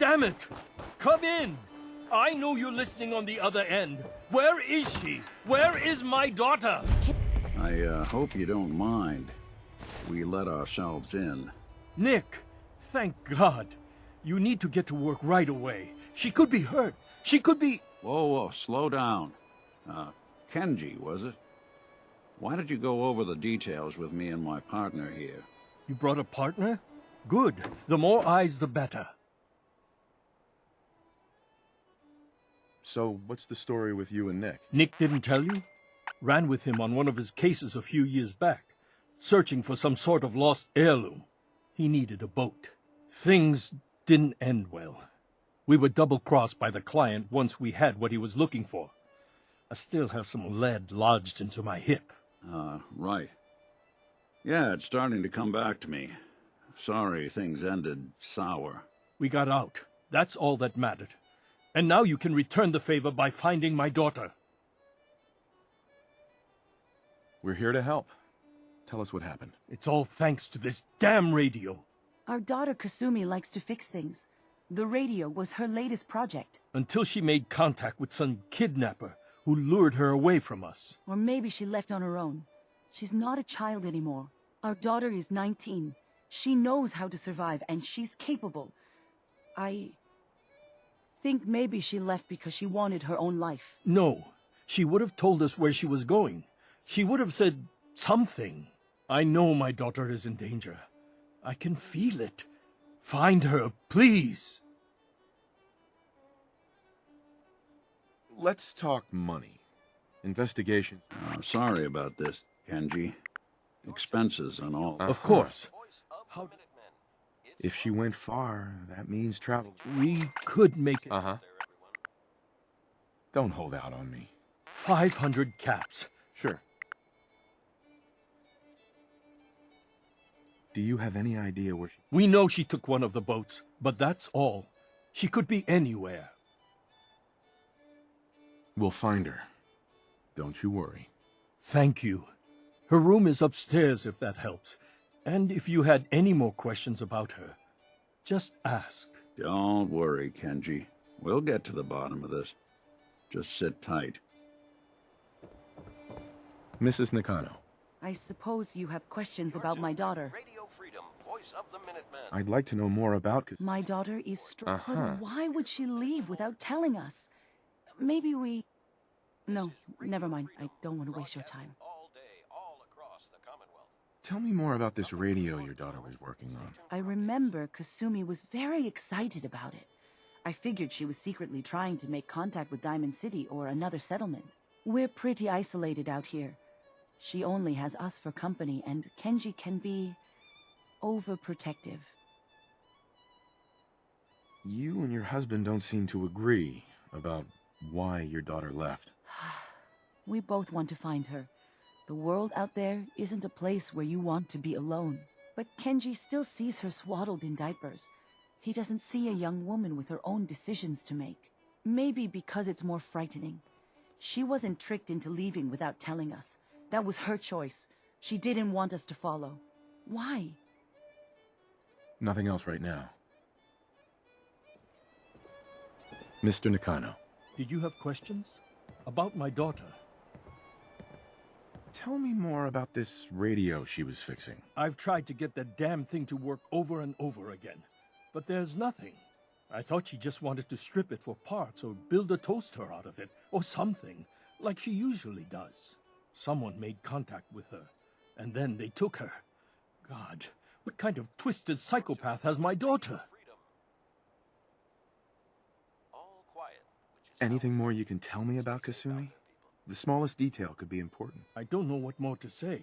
Damn it! Come in! I know you're listening on the other end. Where is she? Where is my daughter? I hope you don't mind. We let ourselves in. Nick, thank God. You need to get to work right away. She could be hurt. She could be... Whoa, slow down. Kenji, was it? Why did you go over the details with me and my partner here? You brought a partner? Good. The more eyes, the better. So, what's the story with you and Nick? Nick didn't tell you? Ran with him on one of his cases a few years back, searching for some sort of lost heirloom. He needed a boat. Things didn't end well. We were double-crossed by the client once we had what he was looking for. I still have some lead lodged into my hip. Right. Yeah, it's starting to come back to me. Sorry things ended sour. We got out. That's all that mattered. And now you can return the favor by finding my daughter. We're here to help. Tell us what happened. It's all thanks to this damn radio. Our daughter Kasumi likes to fix things. The radio was her latest project. Until she made contact with some kidnapper who lured her away from us. Or maybe she left on her own. She's not a child anymore. Our daughter is 19. She knows how to survive, and she's capable. I think maybe she left because she wanted her own life. No, she would have told us where she was going. She would have said something. I know my daughter is in danger. I can feel it. Find her, please. Let's talk money. Investigation. Sorry about this, Kenji. Expenses and all. Of course. How... If she went far, that means travel. We could make it. Don't hold out on me. 500 caps. Sure. Do you have any idea where she... We know she took one of the boats, but that's all. She could be anywhere. We'll find her. Don't you worry. Thank you. Her room is upstairs, if that helps. And if you had any more questions about her, just ask. Don't worry, Kenji. We'll get to the bottom of this. Just sit tight. Mrs. Nakano. I suppose you have questions about my daughter. Radio Freedom, voice of the Minutemen. I'd like to know more about... My daughter is strong. But why would she leave without telling us? Maybe we... No, never mind. I don't want to waste your time. All day, all across the Commonwealth. Tell me more about this radio your daughter was working on. I remember Kasumi was very excited about it. I figured she was secretly trying to make contact with Diamond City or another settlement. We're pretty isolated out here. She only has us for company, and Kenji can be overprotective. You and your husband don't seem to agree about why your daughter left. We both want to find her. The world out there isn't a place where you want to be alone. But Kenji still sees her swaddled in diapers. He doesn't see a young woman with her own decisions to make. Maybe because it's more frightening. She wasn't tricked into leaving without telling us. That was her choice. She didn't want us to follow. Why? Nothing else right now. Mr. Nakano. Did you have questions? About my daughter? Tell me more about this radio she was fixing. I've tried to get that damn thing to work over and over again, but there's nothing. I thought she just wanted to strip it for parts or build a toaster out of it, or something, like she usually does. Someone made contact with her, and then they took her. God, what kind of twisted psychopath has my daughter? All quiet, which is Anything more you can tell me about Kasumi? The smallest detail could be important. I don't know what more to say.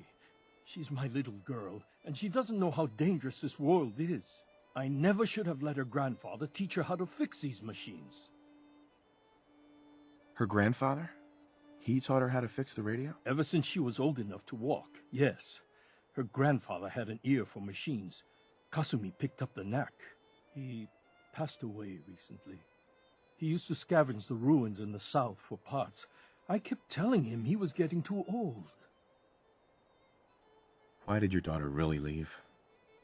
She's my little girl, and she doesn't know how dangerous this world is. I never should have let her grandfather teach her how to fix these machines. Her grandfather? He taught her how to fix the radio? Ever since she was old enough to walk, yes. Her grandfather had an ear for machines. Kasumi picked up the knack. He passed away recently. He used to scavenge the ruins in the south for parts. I kept telling him he was getting too old. Why did your daughter really leave?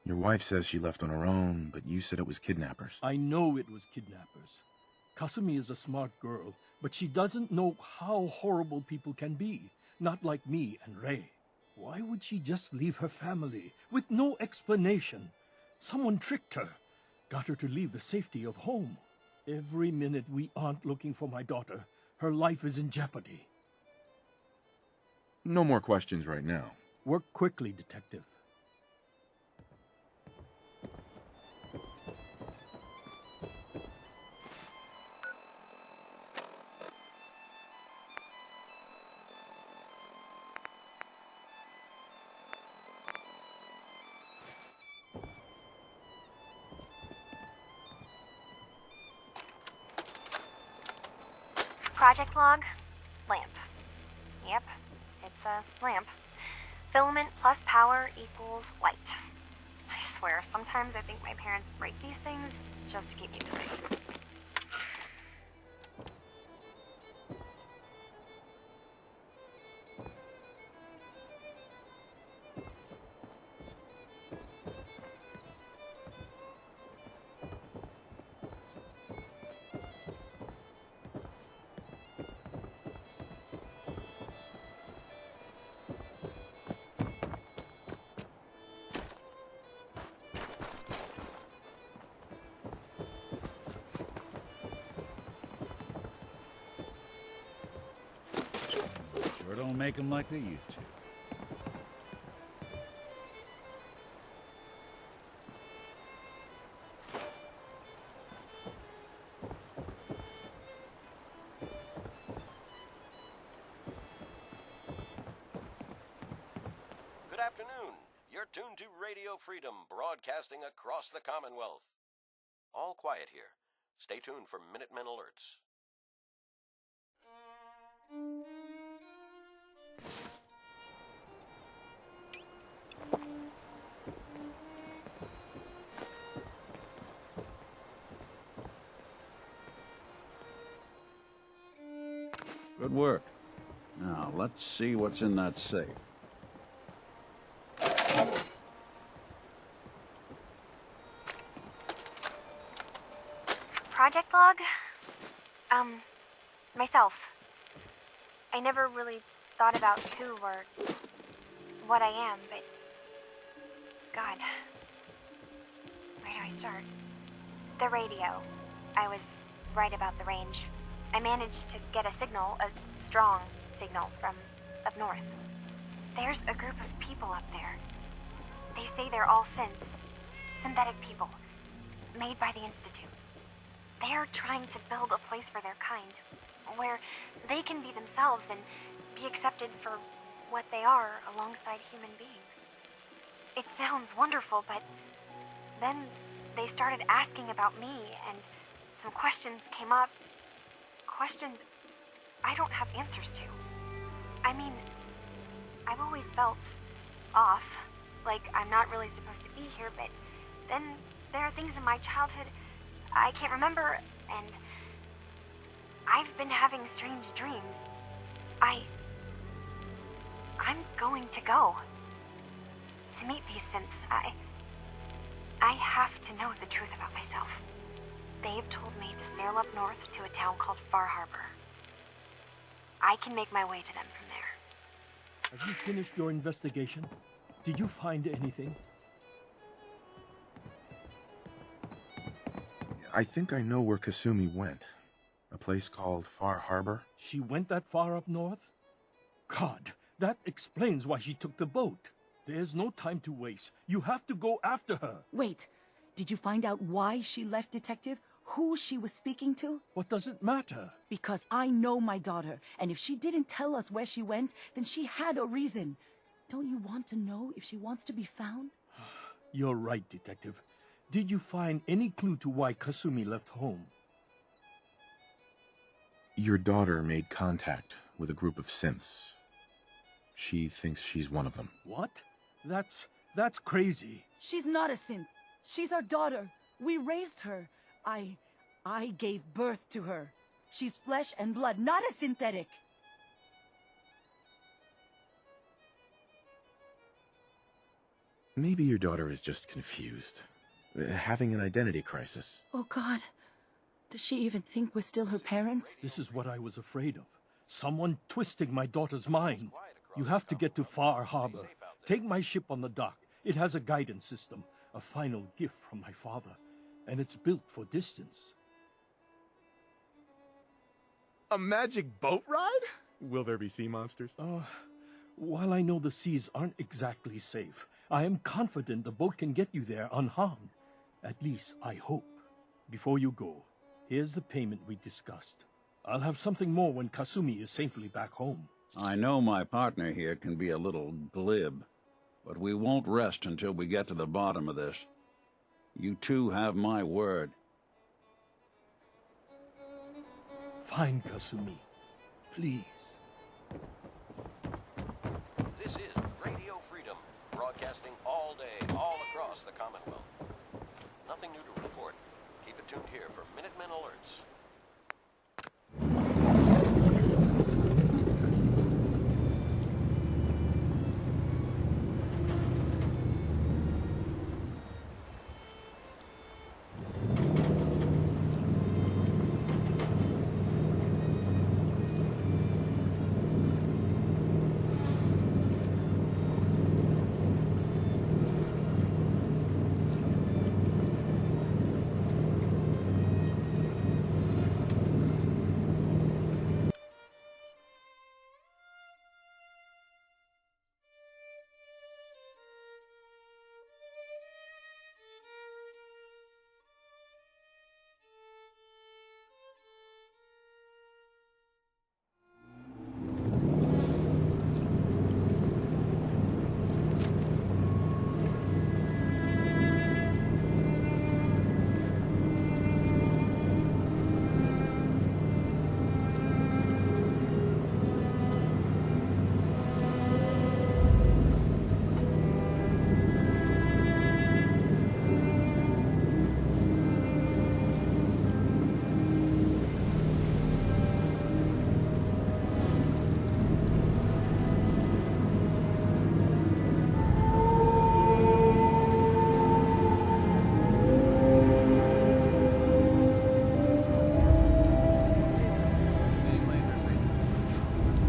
Your wife says she left on her own, but you said it was kidnappers. I know it was kidnappers. Kasumi is a smart girl, but she doesn't know how horrible people can be. Not like me and Ray. Why would she just leave her family with no explanation? Someone tricked her. Got her to leave the safety of home. Every minute we aren't looking for my daughter, her life is in jeopardy. No more questions right now. Work quickly, Detective. Project log, lamp. Yep, it's a lamp. Filament plus power equals light. I swear, sometimes I think my parents break these things just to keep me busy. Sure don't make them like they used to. Good afternoon. You're tuned to Radio Freedom, broadcasting across the Commonwealth. All quiet here. Stay tuned for Minutemen alerts. Good work. Now, let's see what's in that safe. Project log? Myself. I never really thought about who or what I am, but God, where do I start? The radio. I was right about the range. I managed to get a signal, a strong signal from up north. There's a group of people up there. They say they're all synthetic people, made by the Institute. They're trying to build a place for their kind, where they can be themselves and be accepted for what they are alongside human beings. It sounds wonderful, but then they started asking about me, and some questions came up. Questions I don't have answers to. I mean, I've always felt off, like I'm not really supposed to be here, but then there are things in my childhood I can't remember, and I've been having strange dreams. I'm going to go to meet these synths. I have to know the truth about myself. They've told me to sail up north to a town called Far Harbr. I can make my way to them from there. Have you finished your investigation? Did you find anything? I think I know where Kasumi went. A place called Far Harbor. She went that far up north? God, that explains why she took the boat. There's no time to waste. You have to go after her. Wait, did you find out why she left, Detective? Who she was speaking to? What does it matter? Because I know my daughter, and if she didn't tell us where she went, then she had a reason. Don't you want to know if she wants to be found? You're right, Detective. Did you find any clue to why Kasumi left home? Your daughter made contact with a group of synths. She thinks she's one of them. What? That's crazy. She's not a synth. She's our daughter. We raised her. I gave birth to her. She's flesh and blood, not a synthetic. Maybe your daughter is just confused. Having an identity crisis. Oh, God. Does she even think we're still her parents? This is what I was afraid of. Someone twisting my daughter's mind. You have to get to Far Harbor. Take my ship on the dock. It has a guidance system, a final gift from my father, and it's built for distance. A magic boat ride? Will there be sea monsters? While I know the seas aren't exactly safe, I am confident the boat can get you there unharmed. At least, I hope. Before you go, here's the payment we discussed. I'll have something more when Kasumi is safely back home. I know my partner here can be a little glib, but we won't rest until we get to the bottom of this. You two have my word. Fine, Kasumi. Please. This is Radio Freedom, broadcasting all day, all across the Commonwealth. Nothing new to report. Keep it tuned here for Minutemen alerts.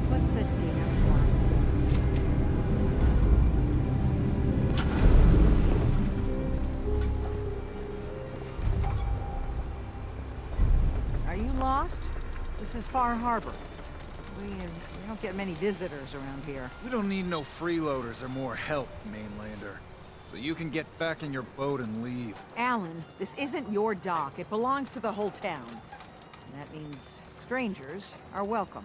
Put the damn line. Are you lost? This is Far Harbor. We don't get many visitors around here. We don't need no freeloaders or more help, mainlander. So you can get back in your boat and leave. Alan, this isn't your dock. It belongs to the whole town. And that means strangers are welcome.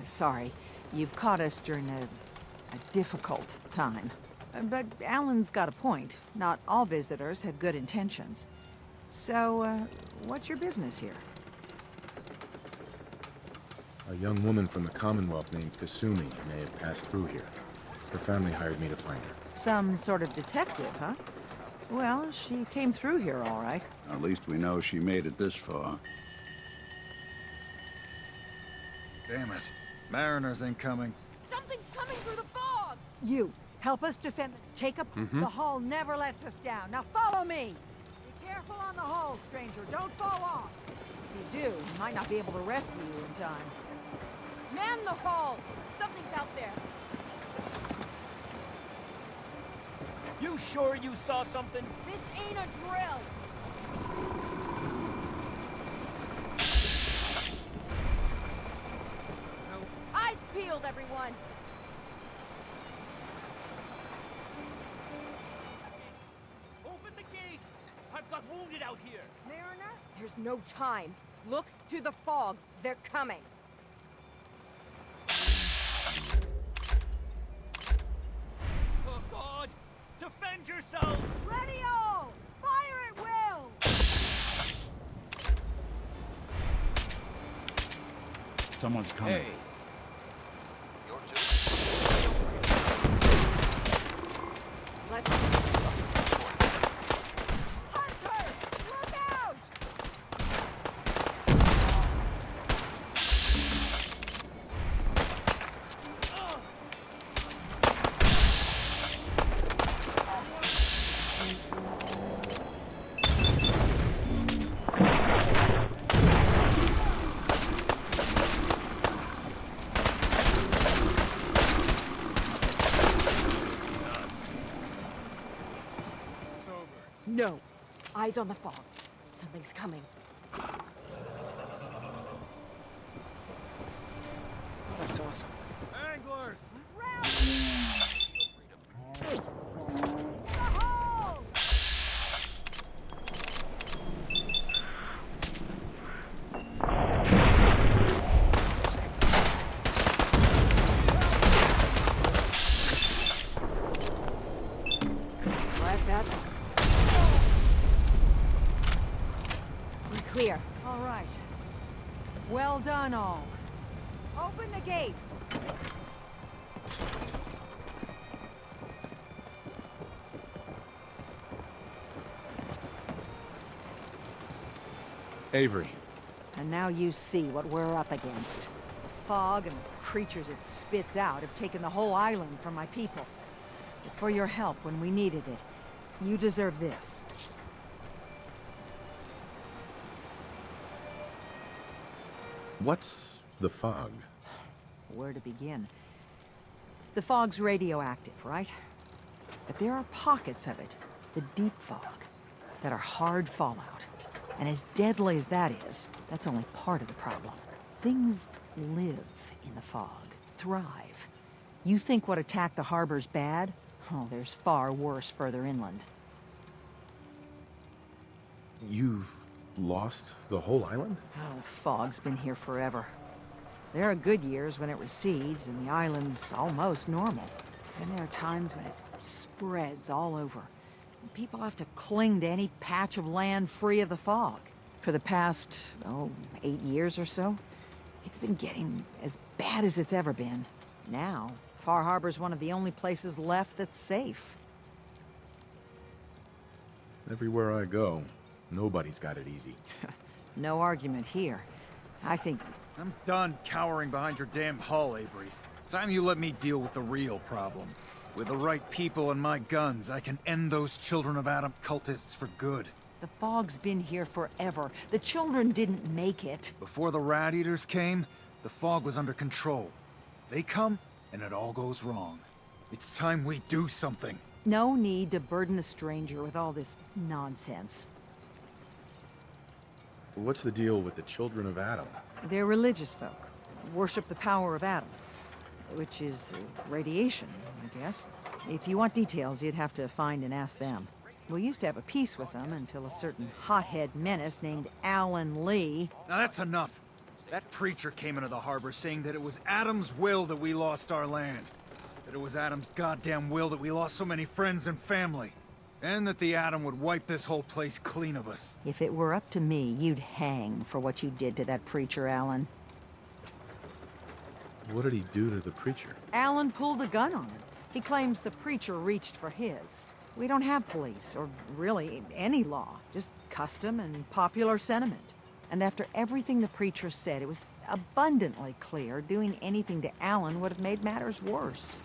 Sorry, you've caught us during a difficult time. But Alan's got a point. Not all visitors have good intentions. So, what's your business here? A young woman from the Commonwealth named Kasumi may have passed through here. Her family hired me to find her. Some sort of detective, huh? Well, she came through here all right. At least we know she made it this far. Damn it. Mariners incoming. Something's coming through the fog! You, help us defend Take up. The hull never lets us down. Now follow me! Be careful on the hull, stranger. Don't fall off. If you do, we might not be able to rescue you in time. Man the hull! Something's out there. You sure you saw something? This ain't a drill! Eyes peeled, everyone! Open the gate! I've got wounded out here! Mariner? There's no time. Look to the fog. They're coming. Oh, God! Defend yourselves! Radio! Fire at will! Someone's coming. Hey! Your two. Let's... Hunter! Look out! No. Eyes on the fog. Something's coming. I saw something. Anglers! We're clear. All right. Well done, all. Open the gate! Avery. And now you see what we're up against. Fog and the creatures it spits out have taken the whole island from my people. But for your help when we needed it, you deserve this. What's the fog? Where to begin? The fog's radioactive, right? But there are pockets of it, the deep fog, that are hard fallout. And as deadly as that is, that's only part of the problem. Things live in the fog, thrive. You think what attacked the harbor's bad? Oh, there's far worse further inland. You've lost the whole island? Oh, the fog's been here forever. There are good years when it recedes and the island's almost normal. And there are times when it spreads all over. And people have to cling to any patch of land free of the fog. For the past, 8 years or so, it's been getting as bad as it's ever been. Now, Far Harbor's one of the only places left that's safe. Everywhere I go, nobody's got it easy. No argument here. I think... I'm done cowering behind your damn hull, Avery. Time you let me deal with the real problem. With the right people and my guns, I can end those Children of Adam cultists for good. The fog's been here forever. The children didn't make it. Before the Rat Eaters came, the fog was under control. They come, and it all goes wrong. It's time we do something. No need to burden a stranger with all this nonsense. What's the deal with the Children of Adam? They're religious folk. Worship the power of Adam. Which is radiation, I guess. If you want details, you'd have to find and ask them. We used to have a peace with them until a certain hothead menace named Alan Lee... Now that's enough. That preacher came into the harbor saying that it was Adam's will that we lost our land. That it was Adam's goddamn will that we lost so many friends and family. And that the Atom would wipe this whole place clean of us. If it were up to me, you'd hang for what you did to that preacher, Alan. What did he do to the preacher? Alan pulled a gun on him. He claims the preacher reached for his. We don't have police, or really any law. Just custom and popular sentiment. And after everything the preacher said, it was abundantly clear doing anything to Alan would have made matters worse.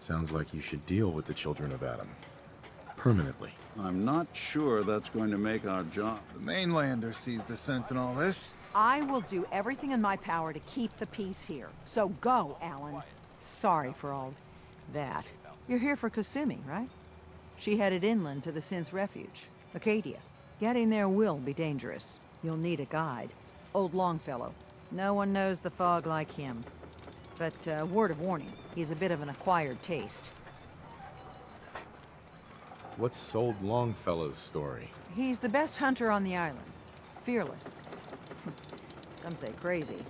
Sounds like you should deal with the Children of Adam. Permanently. I'm not sure that's going to make our job. The mainlander sees the sense in all this. I will do everything in my power to keep the peace here. So go, Alan. Sorry for all that. You're here for Kasumi, right? She headed inland to the Synth Refuge, Acadia. Getting there will be dangerous. You'll need a guide. Old Longfellow. No one knows the fog like him. But, word of warning, he's a bit of an acquired taste. What's Old Longfellow's story? He's the best hunter on the island. Fearless. Some say crazy.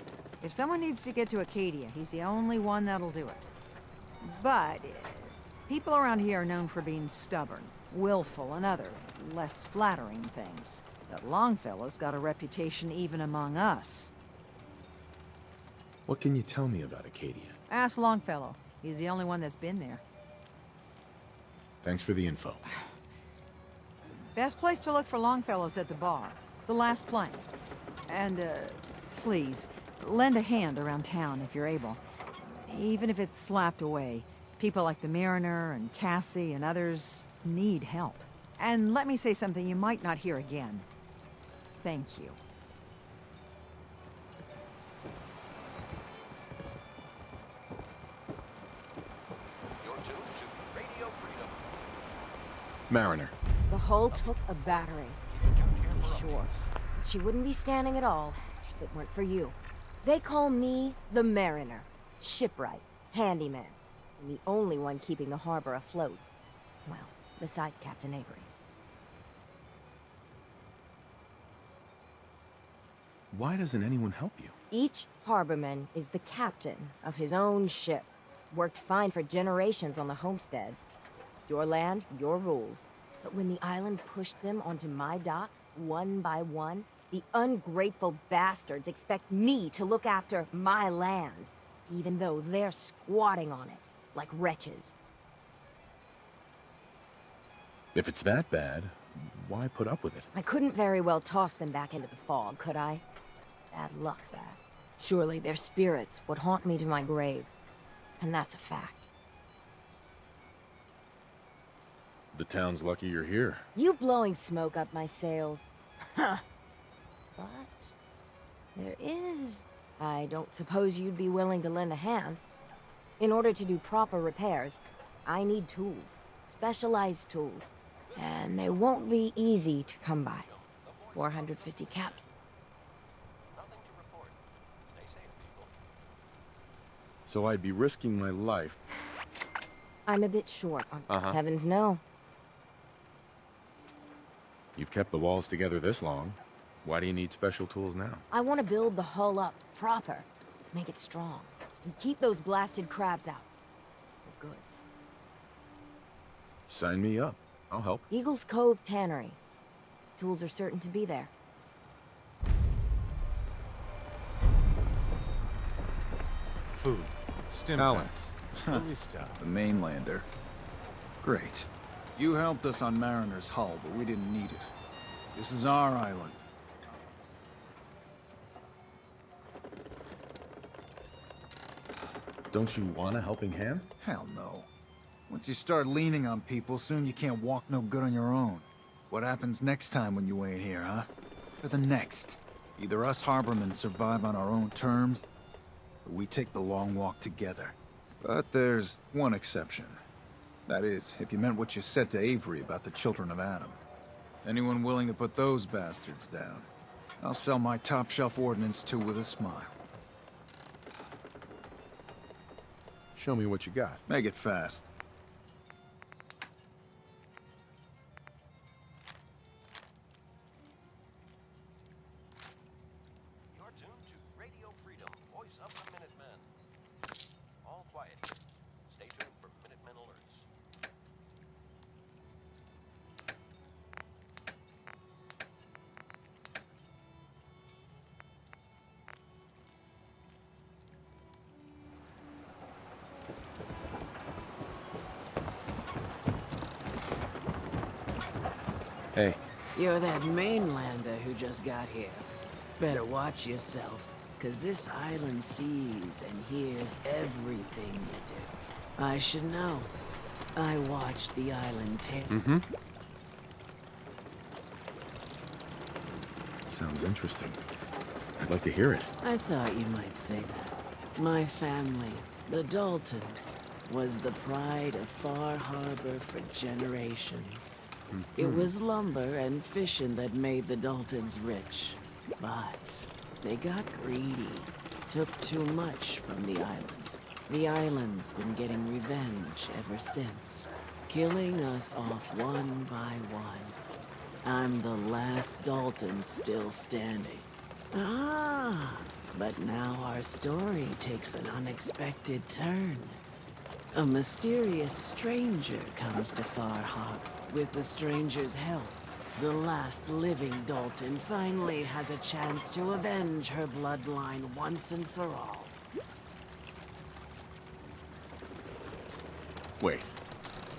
If someone needs to get to Acadia, he's the only one that'll do it. But people around here are known for being stubborn, willful, and other, less flattering things. But Longfellow's got a reputation even among us. What can you tell me about Acadia? Ask Longfellow. He's the only one that's been there. Thanks for the info. Best place to look for Longfellow's at the bar. The last plank. And, please, lend a hand around town if you're able. Even if it's slapped away. People like the Mariner and Cassie and others need help. And let me say something you might not hear again. Thank you. You're tuned to Radio Freedom. Mariner. The hull took a battering, to be sure. But she wouldn't be standing at all if it weren't for you. They call me the Mariner. Shipwright, handyman, and the only one keeping the harbor afloat. Well, beside Captain Avery. Why doesn't anyone help you? Each harborman is the captain of his own ship. Worked fine for generations on the homesteads. Your land, your rules. But when the island pushed them onto my dock, one by one, the ungrateful bastards expect me to look after my land, even though they're squatting on it, like wretches. If it's that bad, why put up with it? I couldn't very well toss them back into the fog, could I? Bad luck, that. Surely their spirits would haunt me to my grave. And that's a fact. The town's lucky you're here. You blowing smoke up my sails. Huh. But there is... I don't suppose you'd be willing to lend a hand. In order to do proper repairs, I need tools. Specialized tools. And they won't be easy to come by. 450 caps. Nothing to report. Stay safe, people. So I'd be risking my life. I'm a bit short on heavens no. You've kept the walls together this long. Why do you need special tools now? I want to build the hull up proper. Make it strong. And keep those blasted crabs out. For good. Sign me up. I'll help. Eagle's Cove Tannery. Tools are certain to be there. Food. Stim Alan. packs. Fully stocked. The mainlander. Great. You helped us on Mariner's hull, but we didn't need it. This is our island. Don't you want a helping hand? Hell no. Once you start leaning on people, soon you can't walk no good on your own. What happens next time when you ain't here, huh? Or the next? Either us harbormen survive on our own terms, or we take the long walk together. But there's one exception. That is, if you meant what you said to Avery about the children of Adam. Anyone willing to put those bastards down, I'll sell my top-shelf ordnance to with a smile. Show me what you got. Make it fast. You're tuned to Radio Freedom, voice of the Minutemen. All quiet. Stay tuned for Minutemen alerts. Hey, You're that mainlander who just got here. Better watch yourself, 'cause this island sees and hears everything you do. I should know. I watched the island take. Sounds interesting. I'd like to hear it. I thought you might say that. My family, the Daltons, was the pride of Far Harbor for generations. It was lumber and fishing that made the Daltons rich. But they got greedy, took too much from the island. The island's been getting revenge ever since, killing us off one by one. I'm the last Dalton still standing. Ah, but now our story takes an unexpected turn. A mysterious stranger comes to Far Harbr. With the stranger's help, the last living Dalton finally has a chance to avenge her bloodline once and for all. Wait,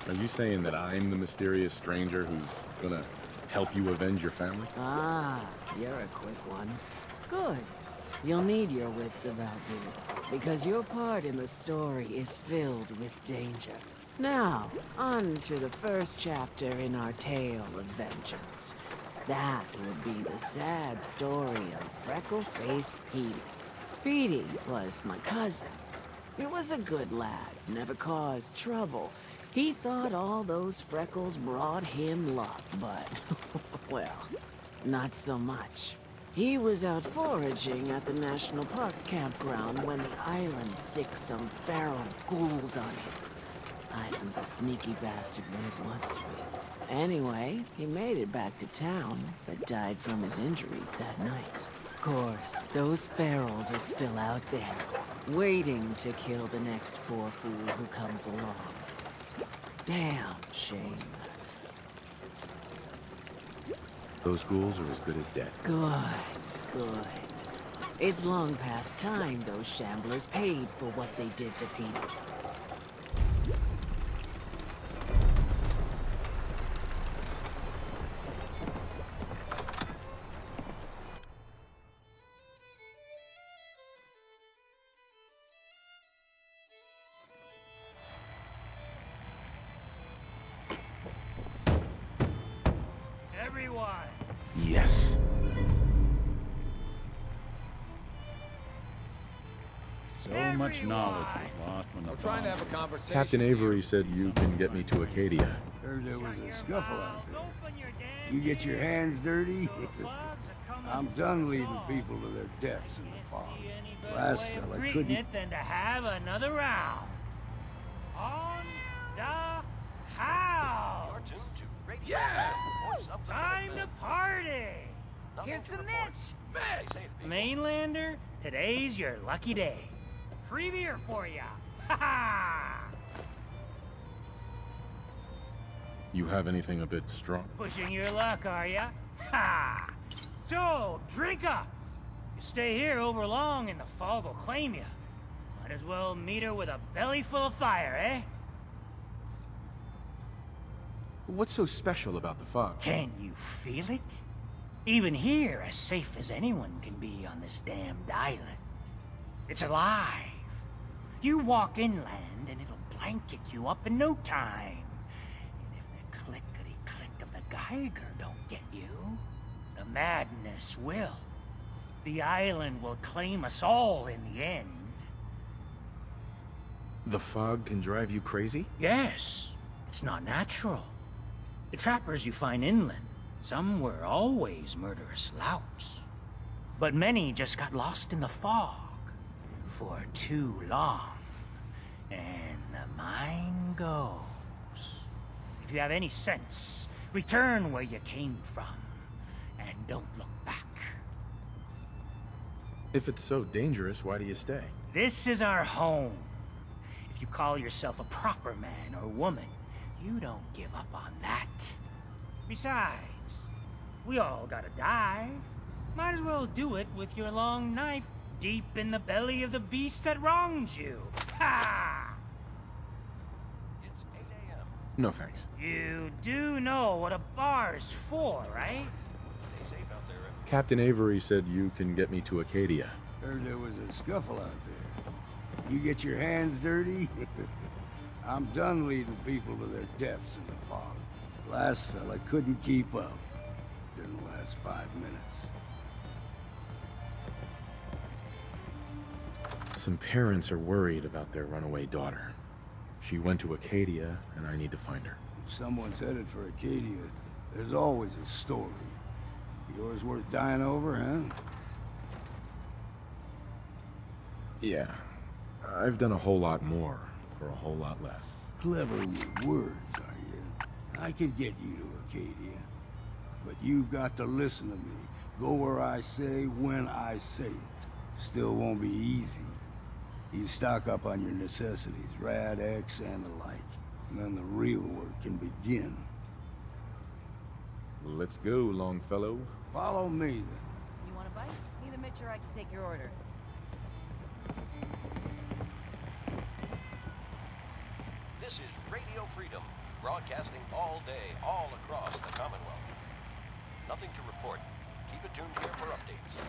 are you saying that I'm the mysterious stranger who's gonna help you avenge your family? Ah, you're a quick one. Good. You'll need your wits about you, because your part in the story is filled with danger. Now, on to the first chapter in our tale of vengeance. That would be the sad story of freckle-faced Petey. Petey was my cousin. He was a good lad, never caused trouble, He thought all those freckles brought him luck, but, well, not so much. He was out foraging at the National Park campground when the island sicked some feral ghouls on him. Island's a sneaky bastard when it wants to be. Anyway, he made it back to town, but died from his injuries that night. Of course, those ferals are still out there, waiting to kill the next poor fool who comes along. Damn shame that. Those ghouls are as good as dead. Good, good. It's long past time those shamblers paid for what they did to Peter. Everyone! Yes. So much knowledge was lost when the Trying to bombs have a conversation. Captain Avery said you can get me to Acadia. Heard there was a scuffle out there. You get your hands dirty? I'm done leading people to their deaths in the fog. Last fella couldn't... it than to have another round. On the house! You're tuned to Radio Yeah! Voice of the Time to Minutemen. party! Nothing Here's to some report. mitts! Stay safe, people. Mainlander, today's your lucky day. Free beer for ya! Ha ha! You have anything a bit strong? Pushing your luck, are ya? Ha! So, drink up! You stay here over long and the fog will claim you. Might as well meet her with a belly full of fire, eh? What's so special about the fog? Can you feel it? Even here, as safe as anyone can be on this damned island. It's alive. You walk inland and it'll blanket you up in no time. And if the clickety-click of the Geiger don't get you, the madness will. The island will claim us all in the end. The fog can drive you crazy? Yes, it's not natural. The trappers you find inland, some were always murderous louts. But many just got lost in the fog for too long. And the mind goes. If you have any sense, return where you came from. And don't look back. If it's so dangerous, why do you stay? This is our home. If you call yourself a proper man or woman, you don't give up on that. Besides, we all gotta die. Might as well do it with your long knife deep in the belly of the beast that wronged you. Ha! It's 8 a.m. No thanks. You do know what a bar's for, right? Stay safe out there, everyone. Captain Avery said you can get me to Acadia. Heard there was a scuffle out there. You get your hands dirty? I'm done leading people to their deaths in the fog. Last fella couldn't keep up. Didn't last 5 minutes. Some parents are worried about their runaway daughter. She went to Acadia, and I need to find her. If someone's headed for Acadia, there's always a story. Yours worth dying over, huh? Yeah. I've done a whole lot more for a whole lot less. Clever with words, are you? I could get you to Acadia. But you've got to listen to me. Go where I say, when I say it. Still won't be easy. You stock up on your necessities, Rad X and the like. And then the real work can begin. Let's go, Longfellow. Follow me, then. You want a bite? Need a Mitch or I can take your order. This is Radio Freedom, broadcasting all day, all across the Commonwealth. Nothing to report. Keep it tuned here for updates.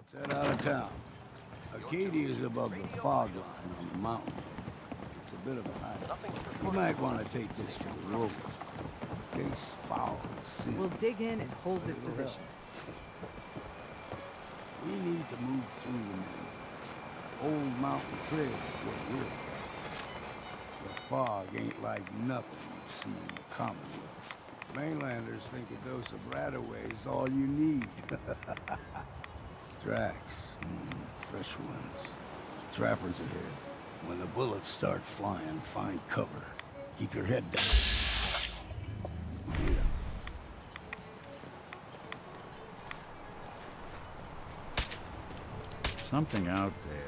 Let's head out of town. Acadia is above the fog line on the mountain. It's a bit of a hike. You might want to take this to the road. Case foul sin. We'll dig in and hold this position. We need to move through the old mountain trail is what we're at. The fog ain't like nothing you've seen in the Commonwealth. Mainlanders think a dose of Radaway is all you need. Tracks, fresh ones. Trappers ahead. When the bullets start flying, find cover. Keep your head down. Yeah. Something out there.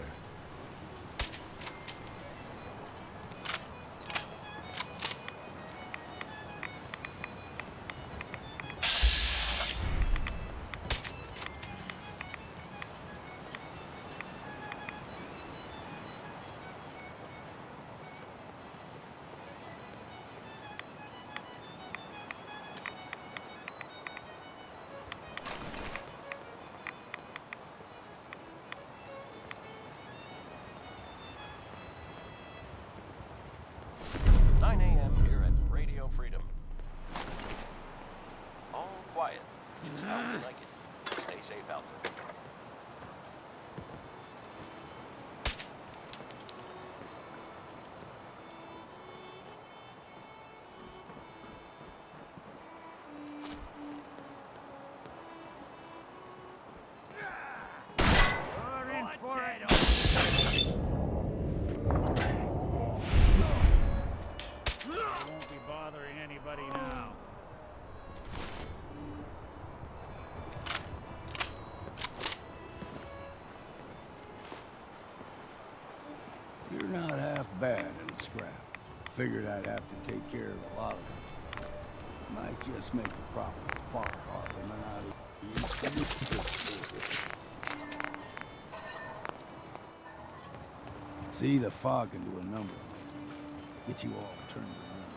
You're not half bad in a scrap. Figured I'd have to take care of a lot of them. Might just make a proper Far Harbr out of you. See, the fog can do a number on you. Get you all turned around.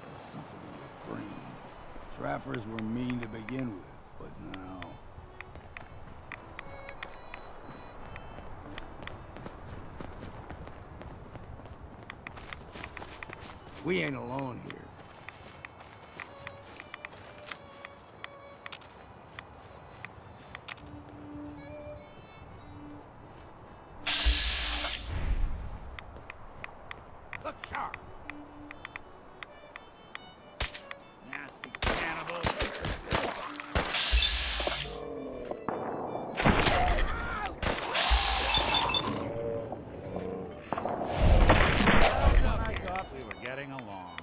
There's something in your brain. Trappers were mean to begin with, but now... We ain't alone here. Look sharp. Nasty cannibals. I thought we were getting along.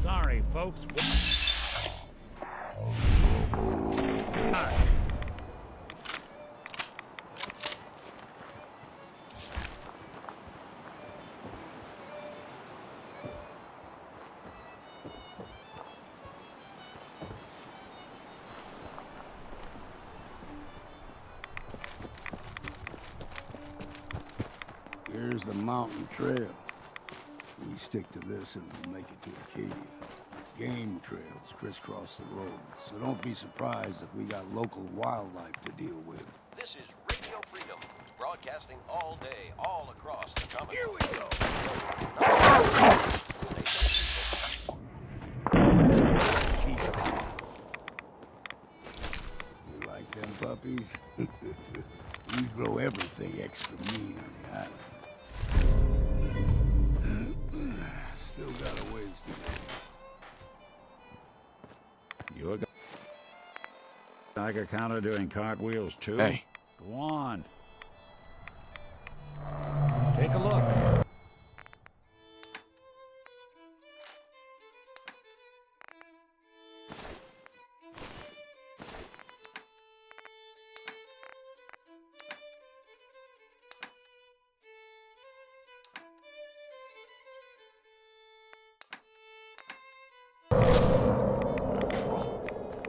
Sorry, folks. Here's the mountain trail. We stick to this and we'll make it to Acadia. Game trails crisscross the road, so don't be surprised if we got local wildlife to deal with. This is Radio Freedom, broadcasting all day, all across the Commonwealth. Here we go! You like them puppies? We grow everything extra mean on the island. Still got a ways to go. You a Geiger counter doing cartwheels too? Hey. Go on. Take a look.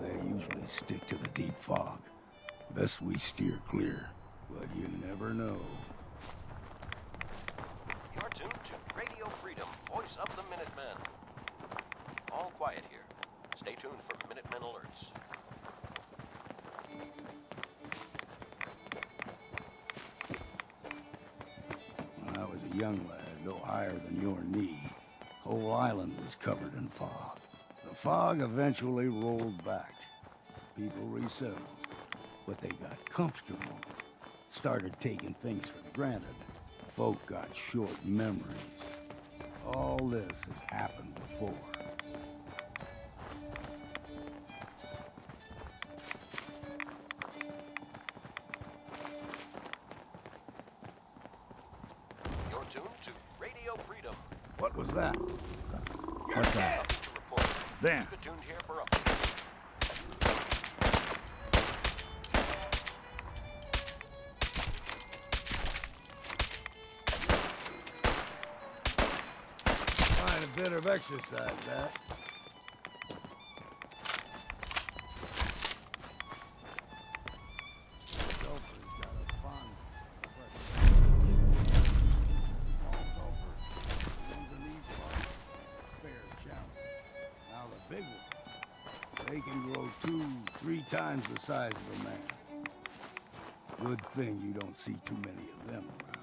They usually stick to the deep fog. Best we steer clear. but you never know. You're tuned to Radio Freedom, voice of the Minutemen. All quiet here. Stay tuned for Minutemen alerts. When I was a young lad, no higher than your knee, whole island was covered in fog. The fog eventually rolled back. People resettled, but they got comfortable. Started taking things for granted. Folk got short memories. All this has happened before. You're tuned to Radio Freedom. What was that? What's that? Nothing to report. There. Keep it tuned here for updates. A bit of exercise, that. Gopher's got a fondness for fresh. Small gopher, the ones in these parts, fair challenge. Now the big ones, they can grow 2-3 times the size of a man. Good thing you don't see too many of them around.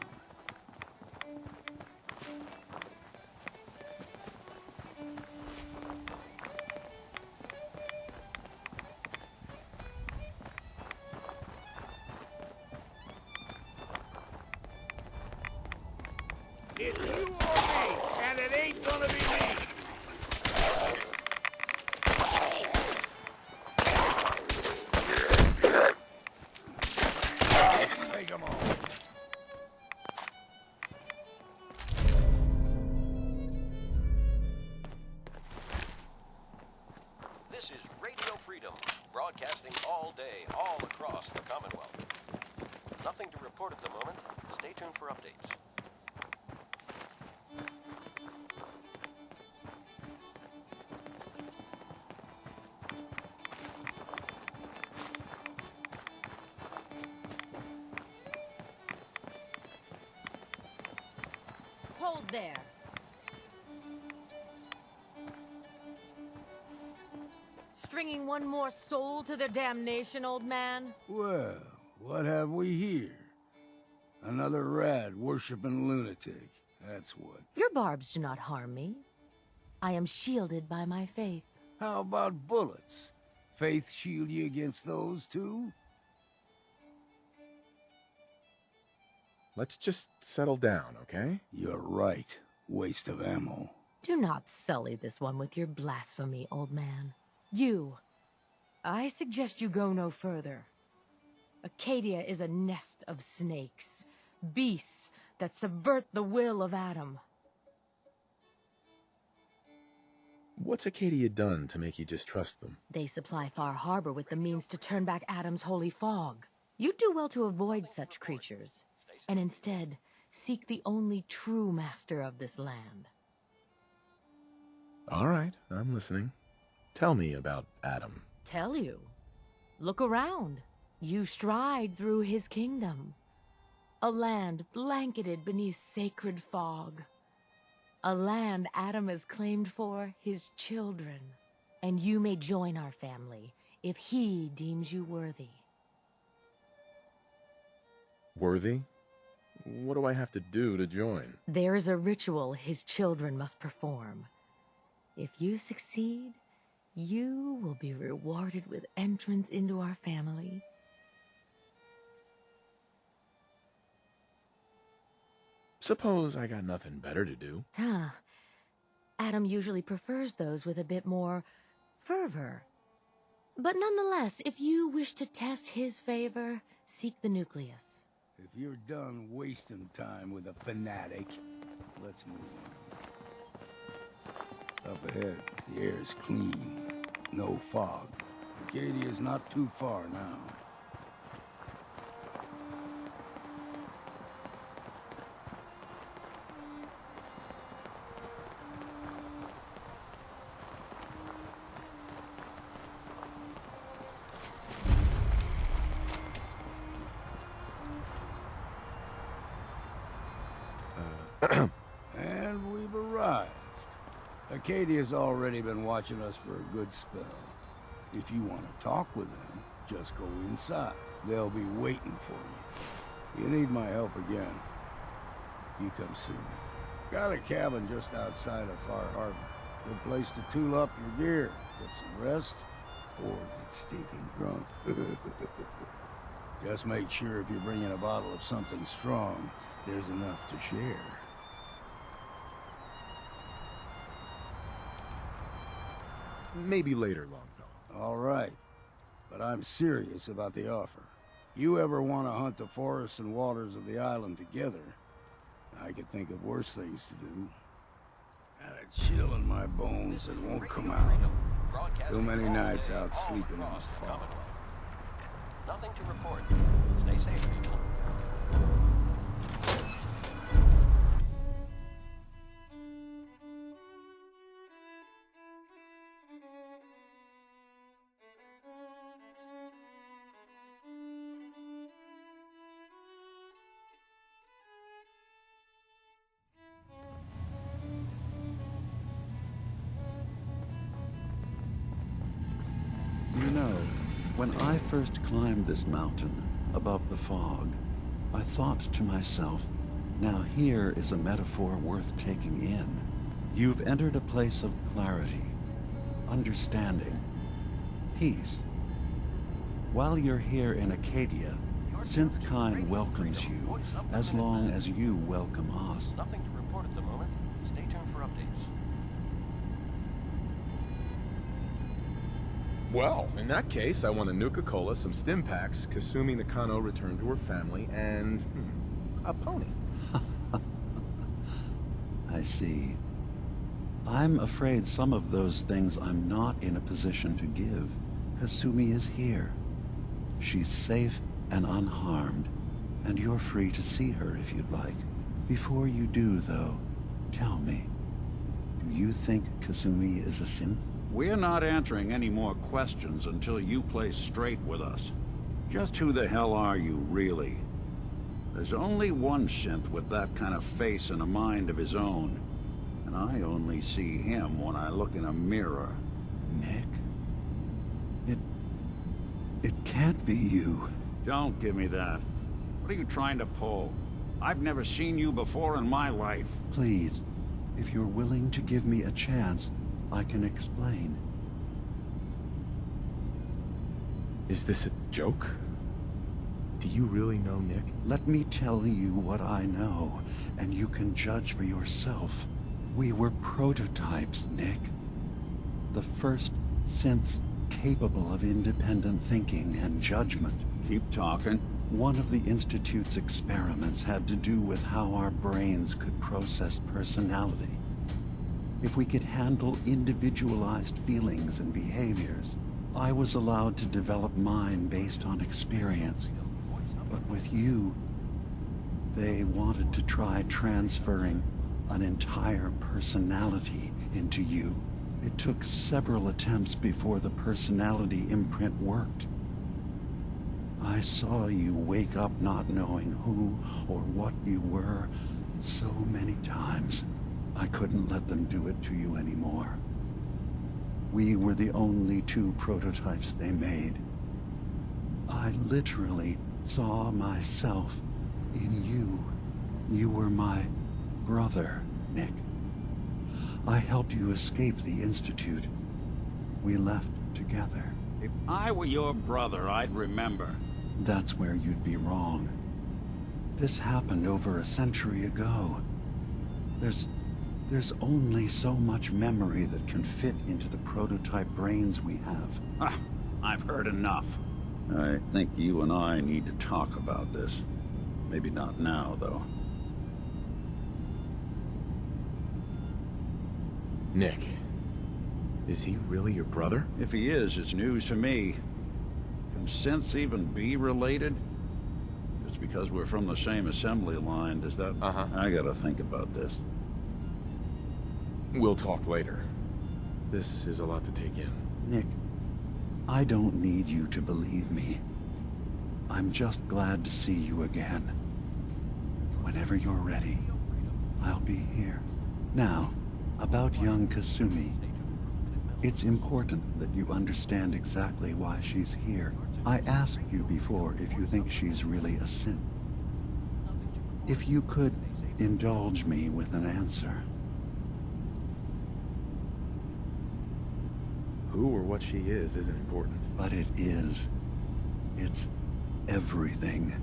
It's you or me, and it ain't gonna be me. Take 'em all. This is Radio Freedom, broadcasting all day, all across the Commonwealth. Nothing to report at the moment. Stay tuned for updates. Hold there. Stringing one more soul to their damnation, old man? Well, what have we here? Another rad worshipping lunatic. That's what. Your barbs do not harm me. I am shielded by my faith. How about bullets? Faith shield you against those too? Let's just settle down, okay? You're right. Waste of ammo. Do not sully this one with your blasphemy, old man. You. I suggest you go no further. Acadia is a nest of snakes. Beasts that subvert the will of Adam. What's Acadia done to make you distrust them? They supply Far Harbor with the means to turn back Adam's holy fog. You'd do well to avoid such creatures, and instead seek the only true master of this land. All right, I'm listening. Tell me about Adam. Tell you? Look around. You stride through his kingdom. A land blanketed beneath sacred fog. A land Adam has claimed for his children. And you may join our family if he deems you worthy. Worthy? What do I have to do to join? There is a ritual his children must perform. If you succeed, you will be rewarded with entrance into our family. Suppose I got nothing better to do. Adam usually prefers those with a bit more fervor. But nonetheless, if you wish to test his favor, seek the nucleus. If you're done wasting time with a fanatic, let's move on. Up ahead, the air's clean. No fog. Acadia's not too far now. Arcadia's already been watching us for a good spell. If you want to talk with them, just go inside. They'll be waiting for you. You need my help again, you come see me. Got a cabin just outside of Far Harbor. Good place to tool up your gear, get some rest, or get stinking drunk. Just make sure if you're bringing a bottle of something strong, there's enough to share. Maybe later, Longfellow. All right, but I'm serious about the offer. You ever want to hunt the forests and waters of the island together, I could think of worse things to do. Got a chill in my bones that won't come out. Too many nights out sleeping in the fog. Nothing to report. Stay safe, people. You know, when I first climbed this mountain above the fog, I thought to myself, now here is a metaphor worth taking in. You've entered a place of clarity, understanding, peace. While you're here in Acadia, Synthkind welcomes you as long as you welcome us. Nothing to report at the moment. Stay tuned for updates. Well, in that case, I want a Nuka-Cola, some stim packs, Kasumi Nakano returned to her family, and a pony. I see. I'm afraid some of those things I'm not in a position to give. Kasumi is here. She's safe and unharmed, and you're free to see her if you'd like. Before you do, though, tell me, do you think Kasumi is a synth? We're not answering any more questions until you play straight with us. Just who the hell are you, really? There's only one synth with that kind of face and a mind of his own. And I only see him when I look in a mirror. Nick? It can't be you. Don't give me that. What are you trying to pull? I've never seen you before in my life. Please, if you're willing to give me a chance, I can explain. Is this a joke? Do you really know Nick? Let me tell you what I know, and you can judge for yourself. We were prototypes, Nick. The first synths capable of independent thinking and judgment. Keep talking. One of the Institute's experiments had to do with how our brains could process personality. If we could handle individualized feelings and behaviors, I was allowed to develop mine based on experience. But with you, they wanted to try transferring an entire personality into you. It took several attempts before the personality imprint worked. I saw you wake up not knowing who or what you were so many times. I couldn't let them do it to you anymore. We were the only two prototypes they made. I literally saw myself in you. You were my brother, Nick. I helped you escape the Institute. We left together. If I were your brother, I'd remember. That's where you'd be wrong. This happened over a century ago. There's only so much memory that can fit into the prototype brains we have. Ah, I've heard enough. I think you and I need to talk about this. Maybe not now, though. Nick, is he really your brother? If he is, it's news to me. Can synths even be related? Just because we're from the same assembly line, does that... I gotta think about this. We'll talk later. This is a lot to take in. Nick, I don't need you to believe me. I'm just glad to see you again. Whenever you're ready, I'll be here. Now, About young Kasumi. It's important that you understand exactly why she's here. I asked you before if you think she's really a synth. If you could indulge me with an answer. Who or what she is isn't important. But it is. It's everything.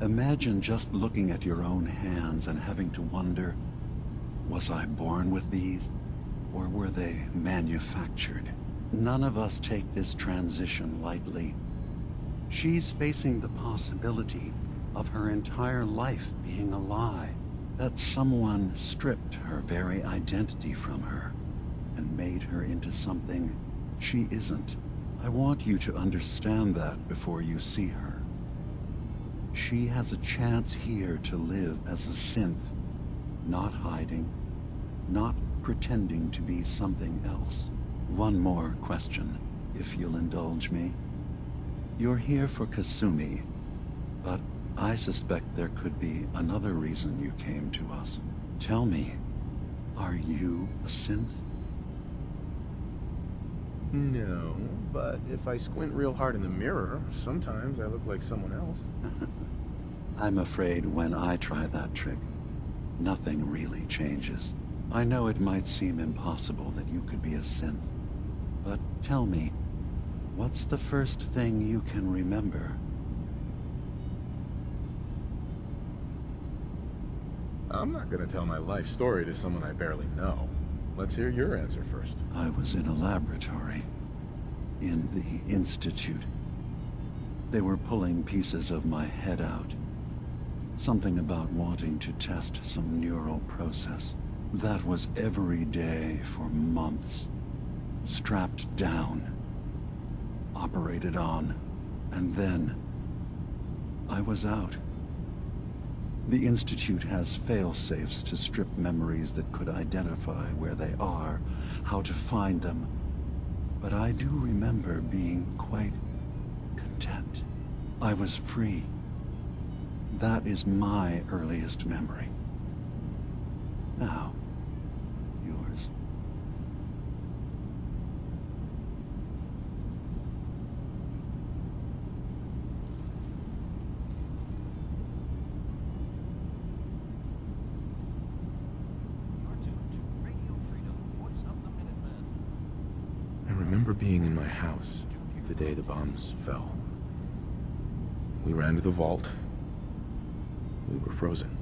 Imagine just looking at your own hands and having to wonder, was I born with these? Or were they manufactured? None of us take this transition lightly. She's facing the possibility of her entire life being a lie. That someone stripped her very identity from her and made her into something she isn't. I want you to understand that before you see her. She has a chance here to live as a synth, not hiding, not pretending to be something else. One more question, if you'll indulge me. You're here for Kasumi, but I suspect there could be another reason you came to us. Tell me, are you a synth? No, but if I squint real hard in the mirror, sometimes I look like someone else. I'm afraid when I try that trick, nothing really changes. I know it might seem impossible that you could be a synth, but tell me, what's the first thing you can remember? I'm not gonna tell my life story to someone I barely know. Let's hear your answer first. I was in a laboratory, in the Institute. They were pulling pieces of my head out. Something about wanting to test some neural process. That was every day for months. Strapped down, operated on, and then I was out. The Institute has fail-safes to strip memories that could identify where they are, how to find them. But I do remember being quite content. I was free. That is my earliest memory. Now, yours. I remember being in my house the day the bombs fell. We ran to the vault. We were frozen.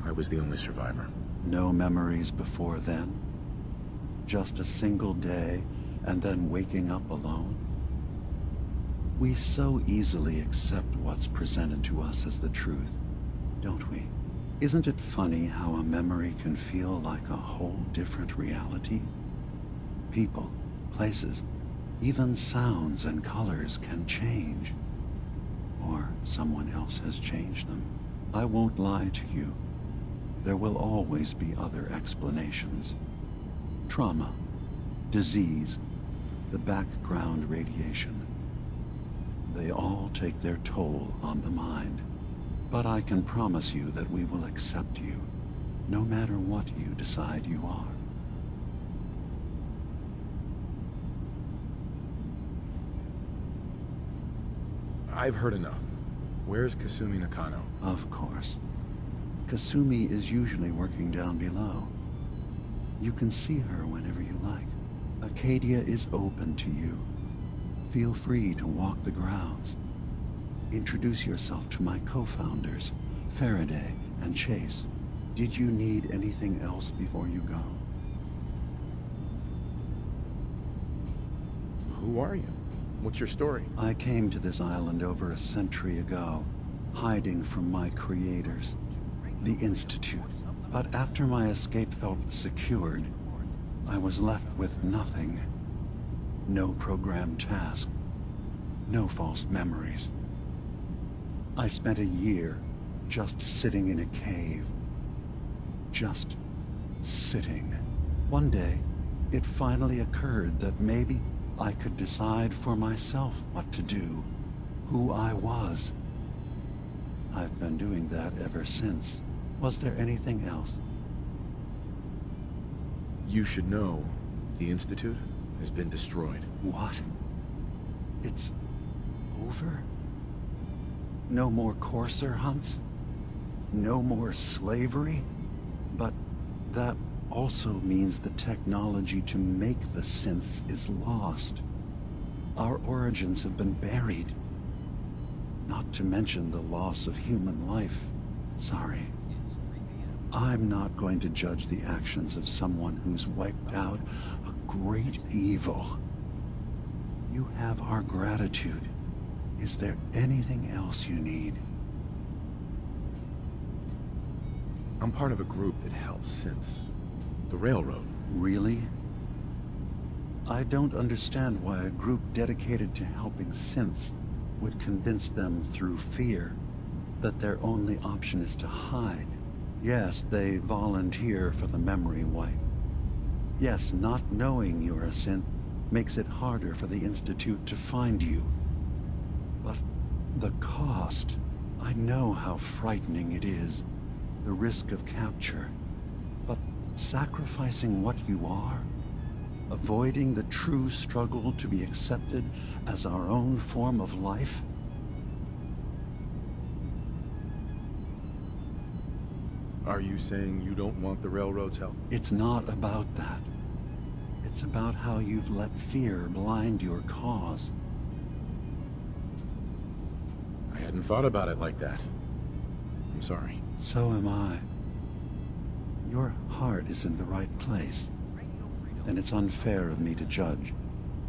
I was the only survivor. No memories before then? Just a single day, and then waking up alone? We so easily accept what's presented to us as the truth, don't we? Isn't it funny how a memory can feel like a whole different reality? People, places, even sounds and colors can change. Or someone else has changed them. I won't lie to you. There will always be other explanations. Trauma, disease, the background radiation. They all take their toll on the mind. But I can promise you that we will accept you, no matter what you decide you are. I've heard enough. Where's Kasumi Nakano? Of course. Kasumi is usually working down below. You can see her whenever you like. Acadia is open to you. Feel free to walk the grounds. Introduce yourself to my co-founders, Faraday and Chase. Did you need anything else before you go? Who are you? What's your story? I came to this island over a century ago, hiding from my creators, the Institute. But after my escape felt secured, I was left with nothing. No programmed task. No false memories. I spent a year just sitting in a cave. Just sitting. One day, it finally occurred that maybe I could decide for myself what to do, who I was. I've been doing that ever since. Was there anything else? You should know, the Institute has been destroyed. What? It's over? No more courser hunts? No more slavery? But that also means the technology to make the synths is lost. Our origins have been buried. Not to mention the loss of human life. Sorry. I'm not going to judge the actions of someone who's wiped out a great evil. You have our gratitude. Is there anything else you need? I'm part of a group that helps synths. The Railroad. Really? I don't understand why a group dedicated to helping synths would convince them through fear that their only option is to hide. Yes, they volunteer for the memory wipe. Yes, not knowing you're a synth makes it harder for the Institute to find you. But the cost, I know how frightening it is. The risk of capture. But sacrificing what you are, avoiding the true struggle to be accepted as our own form of life? Are you saying you don't want the Railroad's help? It's not about that. It's about how you've let fear blind your cause. I hadn't thought about it like that. I'm sorry. So am I. Your heart is in the right place. And it's unfair of me to judge,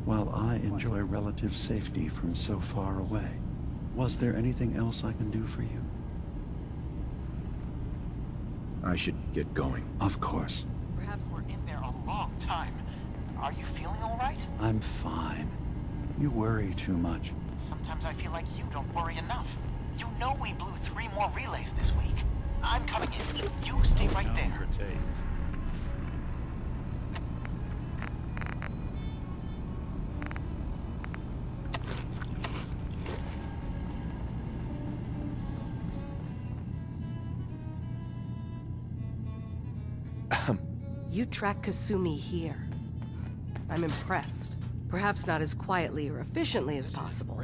while I enjoy relative safety from so far away. Was there anything else I can do for you? I should get going. Of course. Perhaps we're in there a long time. Are you feeling all right? I'm fine. You worry too much. Sometimes I feel like you don't worry enough. You know we blew 3 more relays this week. I'm coming in. You stay right there. For taste. You track Kasumi here. I'm impressed. Perhaps not as quietly or efficiently as possible,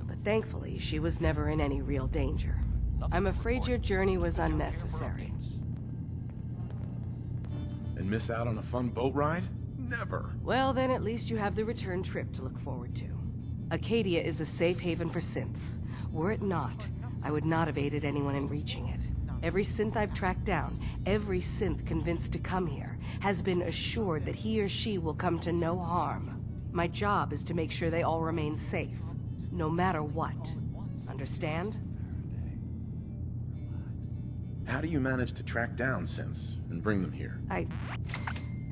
but thankfully she was never in any real danger. I'm afraid your journey was unnecessary. And miss out on a fun boat ride? Never. Well, then at least you have the return trip to look forward to. Acadia is a safe haven for synths. Were it not, I would not have aided anyone in reaching it. Every synth I've tracked down, every synth convinced to come here, has been assured that he or she will come to no harm. My job is to make sure they all remain safe, no matter what. Understand? How do you manage to track down synths and bring them here? I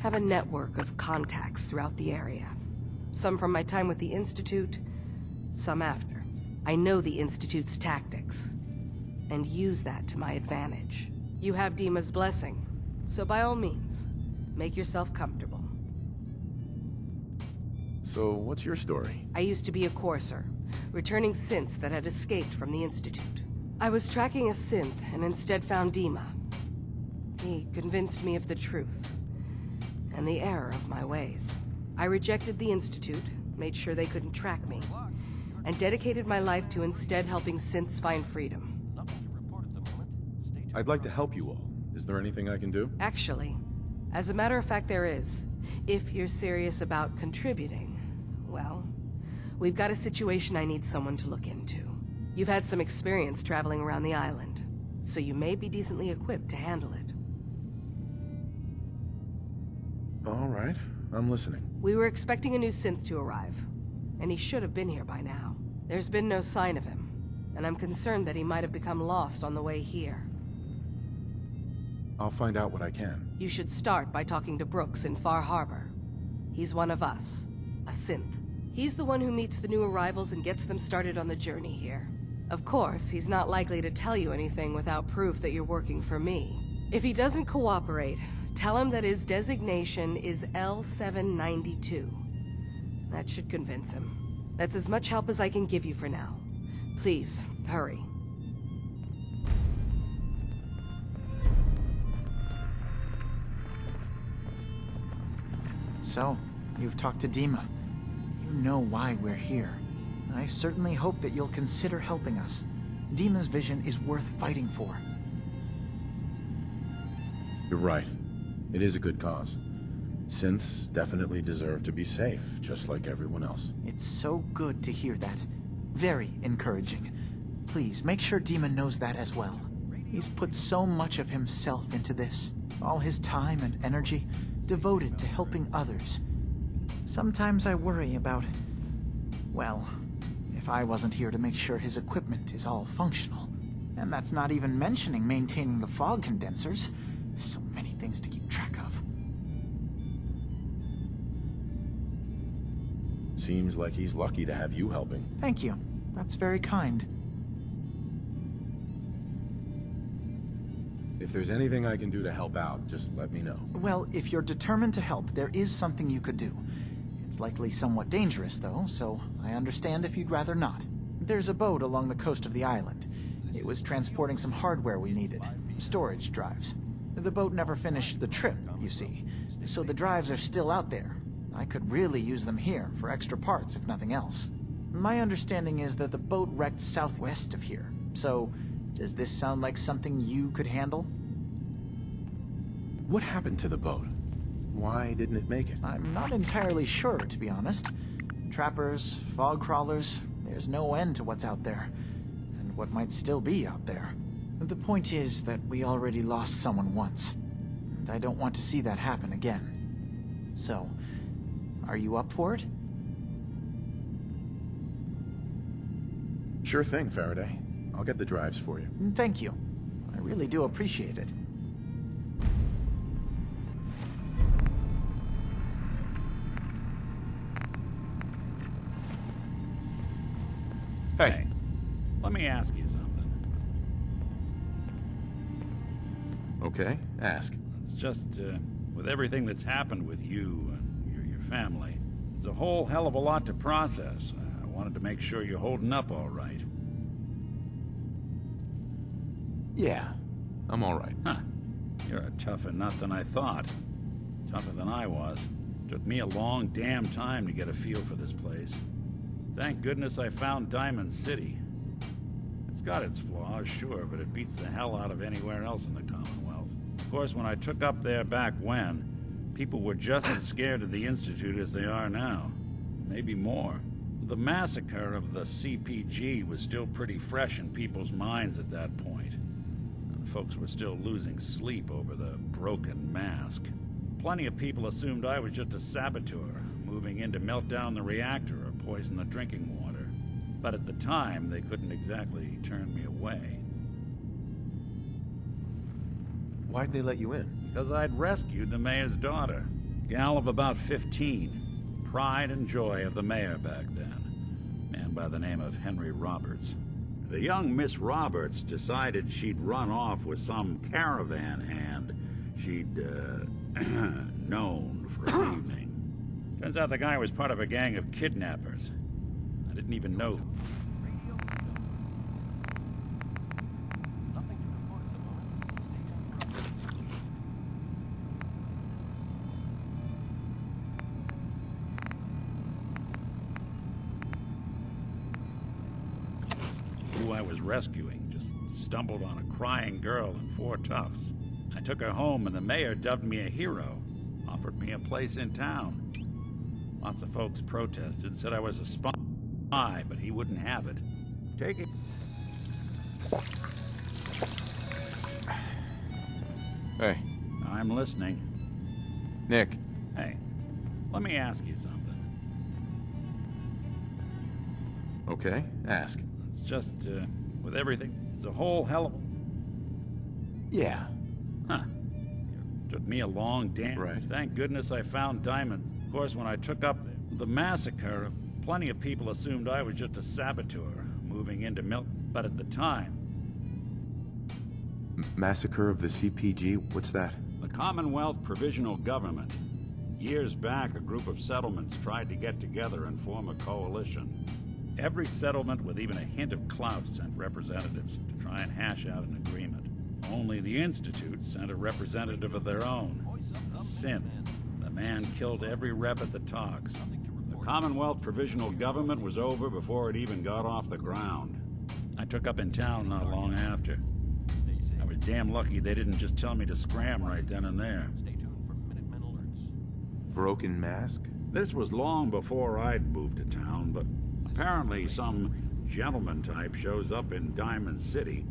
have a network of contacts throughout the area. Some from my time with the Institute, some after. I know the Institute's tactics, and use that to my advantage. You have Dima's blessing, so by all means, make yourself comfortable. So, what's your story? I used to be a courser, returning synths that had escaped from the Institute. I was tracking a synth and instead found Dima. He convinced me of the truth, and the error of my ways. I rejected the Institute, made sure they couldn't track me, and dedicated my life to instead helping synths find freedom. I'd like to help you all. Is there anything I can do? Actually, as a matter of fact, there is. If you're serious about contributing, well, we've got a situation I need someone to look into. You've had some experience traveling around the island, so you may be decently equipped to handle it. All right, I'm listening. We were expecting a new synth to arrive, and he should have been here by now. There's been no sign of him, and I'm concerned that he might have become lost on the way here. I'll find out what I can. You should start by talking to Brooks in Far Harbor. He's one of us, a synth. He's the one who meets the new arrivals and gets them started on the journey here. Of course, he's not likely to tell you anything without proof that you're working for me. If he doesn't cooperate, tell him that his designation is L792. That should convince him. That's as much help as I can give you for now. Please, hurry. So, you've talked to Dima. You know why we're here. I certainly hope that you'll consider helping us. Dima's vision is worth fighting for. You're right. It is a good cause. Synths definitely deserve to be safe, just like everyone else. It's so good to hear that. Very encouraging. Please, make sure Dima knows that as well. He's put so much of himself into this. All his time and energy devoted to helping others. Sometimes I worry about... well, if I wasn't here to make sure his equipment is all functional. And that's not even mentioning maintaining the fog condensers. So many things to keep track of. Seems like he's lucky to have you helping. Thank you. That's very kind. If there's anything I can do to help out, just let me know. Well, if you're determined to help, there is something you could do. It's likely somewhat dangerous, though, so I understand if you'd rather not. There's a boat along the coast of the island. It was transporting some hardware we needed. Storage drives. The boat never finished the trip, you see, so the drives are still out there. I could really use them here for extra parts, if nothing else. My understanding is that the boat wrecked southwest of here, so does this sound like something you could handle? What happened to the boat? Why didn't it make it? I'm not entirely sure, to be honest. Trappers, fog crawlers, there's no end to what's out there, and what might still be out there. The point is that we already lost someone once, and I don't want to see that happen again. So, are you up for it? Sure thing, Faraday. I'll get the drives for you. Thank you. I really do appreciate it. Hey, let me ask you something. Okay, ask. It's just, with everything that's happened with you and your family, it's a whole hell of a lot to process. I wanted to make sure you're holding up all right. Yeah, I'm all right. Huh. You're a tougher nut than I thought. Tougher than I was. Took me a long damn time to get a feel for this place. Thank goodness I found Diamond City. It's got its flaws, sure, but it beats the hell out of anywhere else in the Commonwealth. Of course, when I took up there back when, people were just as scared of the Institute as they are now. Maybe more. The massacre of the CPG was still pretty fresh in people's minds at that point. And folks were still losing sleep over the broken mask. Plenty of people assumed I was just a saboteur, moving in to melt down the reactor or poison the drinking water. But at the time, they couldn't exactly turn me away. Why'd they let you in? Because I'd rescued the mayor's daughter. Gal of about 15. Pride and joy of the mayor back then. Man by the name of Henry Roberts. The young Miss Roberts decided she'd run off with some caravan hand she'd, known for an evening. Turns out the guy was part of a gang of kidnappers. I didn't even know. Who I was rescuing just stumbled on a crying girl and 4 toughs. I took her home and the mayor dubbed me a hero, offered me a place in town. Lots of folks protested, said I was a spy, but he wouldn't have it. Take it. Hey. I'm listening. Nick. Hey, let me ask you something. Okay, ask. It's just, with everything, it's a whole hell of a... Yeah. Huh. Took me a long damn... Right. Thank goodness I found Diamond. Of course, when I took up the massacre, plenty of people assumed I was just a saboteur, moving into but at the time... Massacre of the CPG? What's that? The Commonwealth Provisional Government. Years back, a group of settlements tried to get together and form a coalition. Every settlement with even a hint of clout sent representatives to try and hash out an agreement. Only the Institute sent a representative of their own, a synth, that man killed every rep at the talks. The Commonwealth Provisional Government was over before it even got off the ground. I took up in town not long after. I was damn lucky they didn't just tell me to scram right then and there. Broken mask? This was long before I'd moved to town, but apparently some gentleman type shows up in Diamond City,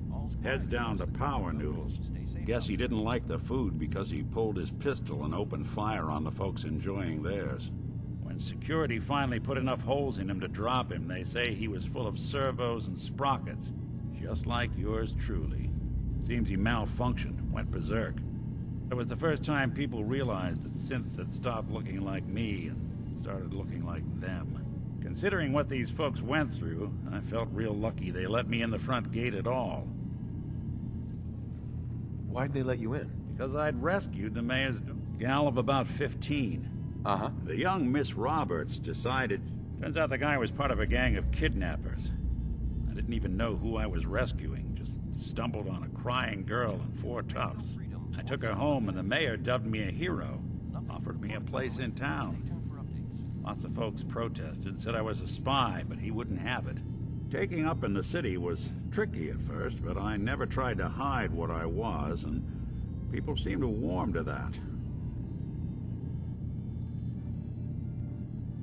heads down to Power Noodles. Guess he didn't like the food because he pulled his pistol and opened fire on the folks enjoying theirs. When security finally put enough holes in him to drop him, they say he was full of servos and sprockets, just like yours truly. Seems he malfunctioned, went berserk. It was the first time people realized that synths had stopped looking like me and started looking like them. Considering what these folks went through, I felt real lucky they let me in the front gate at all. Why'd they let you in? Because I'd rescued the mayor's gal of about 15. Uh-huh. The young Miss Roberts decided... Turns out the guy was part of a gang of kidnappers. I didn't even know who I was rescuing, just stumbled on a crying girl and 4 toughs. I took her home and the mayor dubbed me a hero, offered me a place in town. Lots of folks protested, said I was a spy, but he wouldn't have it. Taking up in the city was tricky at first, but I never tried to hide what I was, and people seemed to warm to that.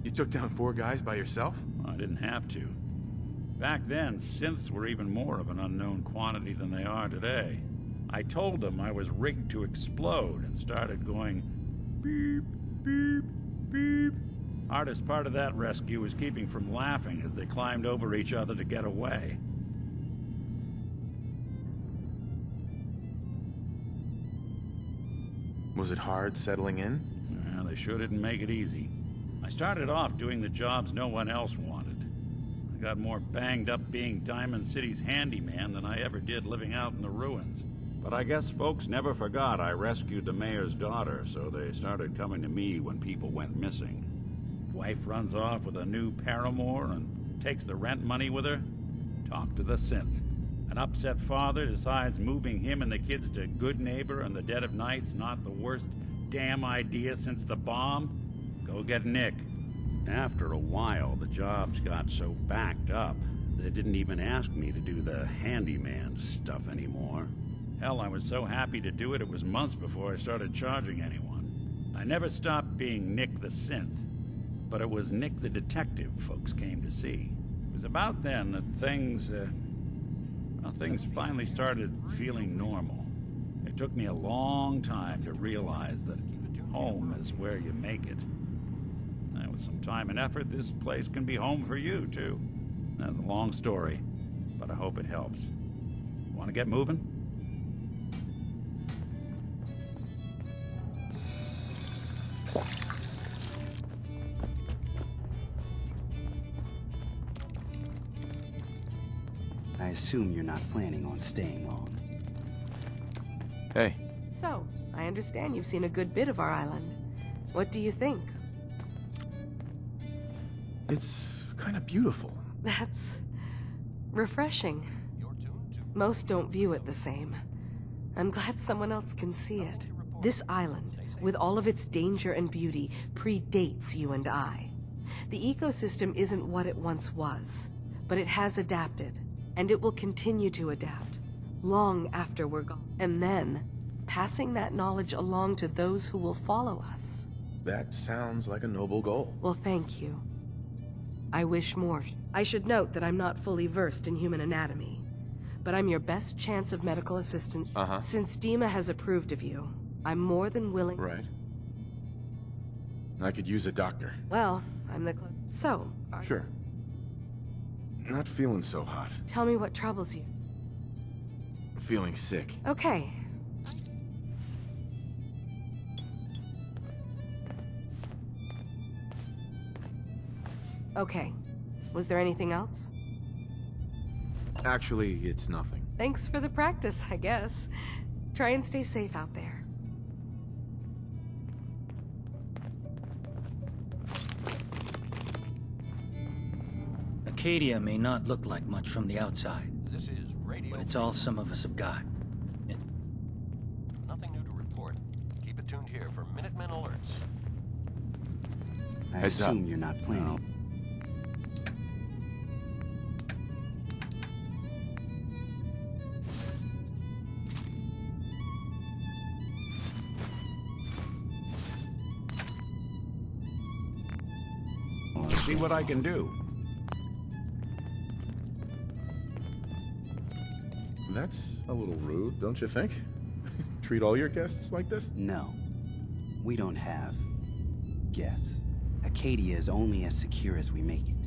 You took down 4 guys by yourself? I didn't have to. Back then, synths were even more of an unknown quantity than they are today. I told them I was rigged to explode and started going beep, beep, beep. Hardest part of that rescue was keeping from laughing as they climbed over each other to get away. Was it hard settling in? Yeah, they sure didn't make it easy. I started off doing the jobs no one else wanted. I got more banged up being Diamond City's handyman than I ever did living out in the ruins. But I guess folks never forgot I rescued the mayor's daughter, so they started coming to me when people went missing. Wife runs off with a new paramour and takes the rent money with her. Talk to the synth. An upset father decides moving him and the kids to Good Neighbor in the dead of night's not the worst damn idea since the bomb. Go get Nick. After a while, the jobs got so backed up, they didn't even ask me to do the handyman stuff anymore. Hell, I was so happy to do it, it was months before I started charging anyone. I never stopped being Nick the Synth, but it was Nick the Detective folks came to see. It was about then that things finally started feeling normal. It took me a long time to realize that home is where you make it. And with some time and effort, this place can be home for you, too. That's a long story, but I hope it helps. Want to get moving? I assume you're not planning on staying long. Hey. So, I understand you've seen a good bit of our island. What do you think? It's kind of beautiful. That's refreshing. Most don't view it the same. I'm glad someone else can see it. This island, with all of its danger and beauty, predates you and I. The ecosystem isn't what it once was, but it has adapted, and it will continue to adapt, long after we're gone. And then, passing that knowledge along to those who will follow us. That sounds like a noble goal. Well, thank you. I wish more. I should note that I'm not fully versed in human anatomy, but I'm your best chance of medical assistance. Since Dima has approved of you, I'm more than willing. Right. I could use a doctor. Well, I'm the So, Sure. Not feeling so hot. Tell me what troubles you. Feeling sick. Okay. Okay. Was there anything else? Actually, it's nothing. Thanks for the practice, I guess. Try and stay safe out there. Acadia may not look like much from the outside, but it's all some of us have got. Nothing new to report. Keep it tuned here for Minutemen alerts. I Heads up. assume you're not planning. See what I can do. That's a little rude, don't you think? Treat all your guests like this? No. We don't have guests. Acadia is only as secure as we make it.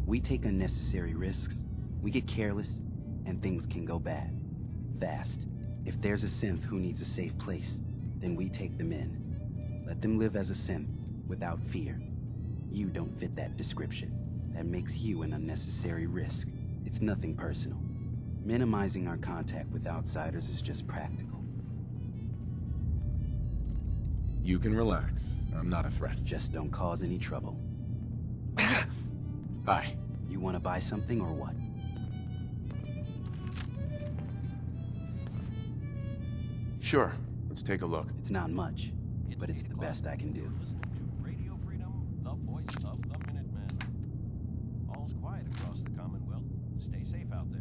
We take unnecessary risks, we get careless, and things can go bad. Fast. If there's a synth who needs a safe place, then we take them in. Let them live as a synth, without fear. You don't fit that description. That makes you an unnecessary risk. It's nothing personal. Minimizing our contact with outsiders is just practical. You can relax. I'm not a threat. Just don't cause any trouble. Hi. You want to buy something or what? Sure. Let's take a look. It's not much, but it's the best I can do. Radio Freedom, the voice of the Minutemen. All's quiet across the Commonwealth. Stay safe out there.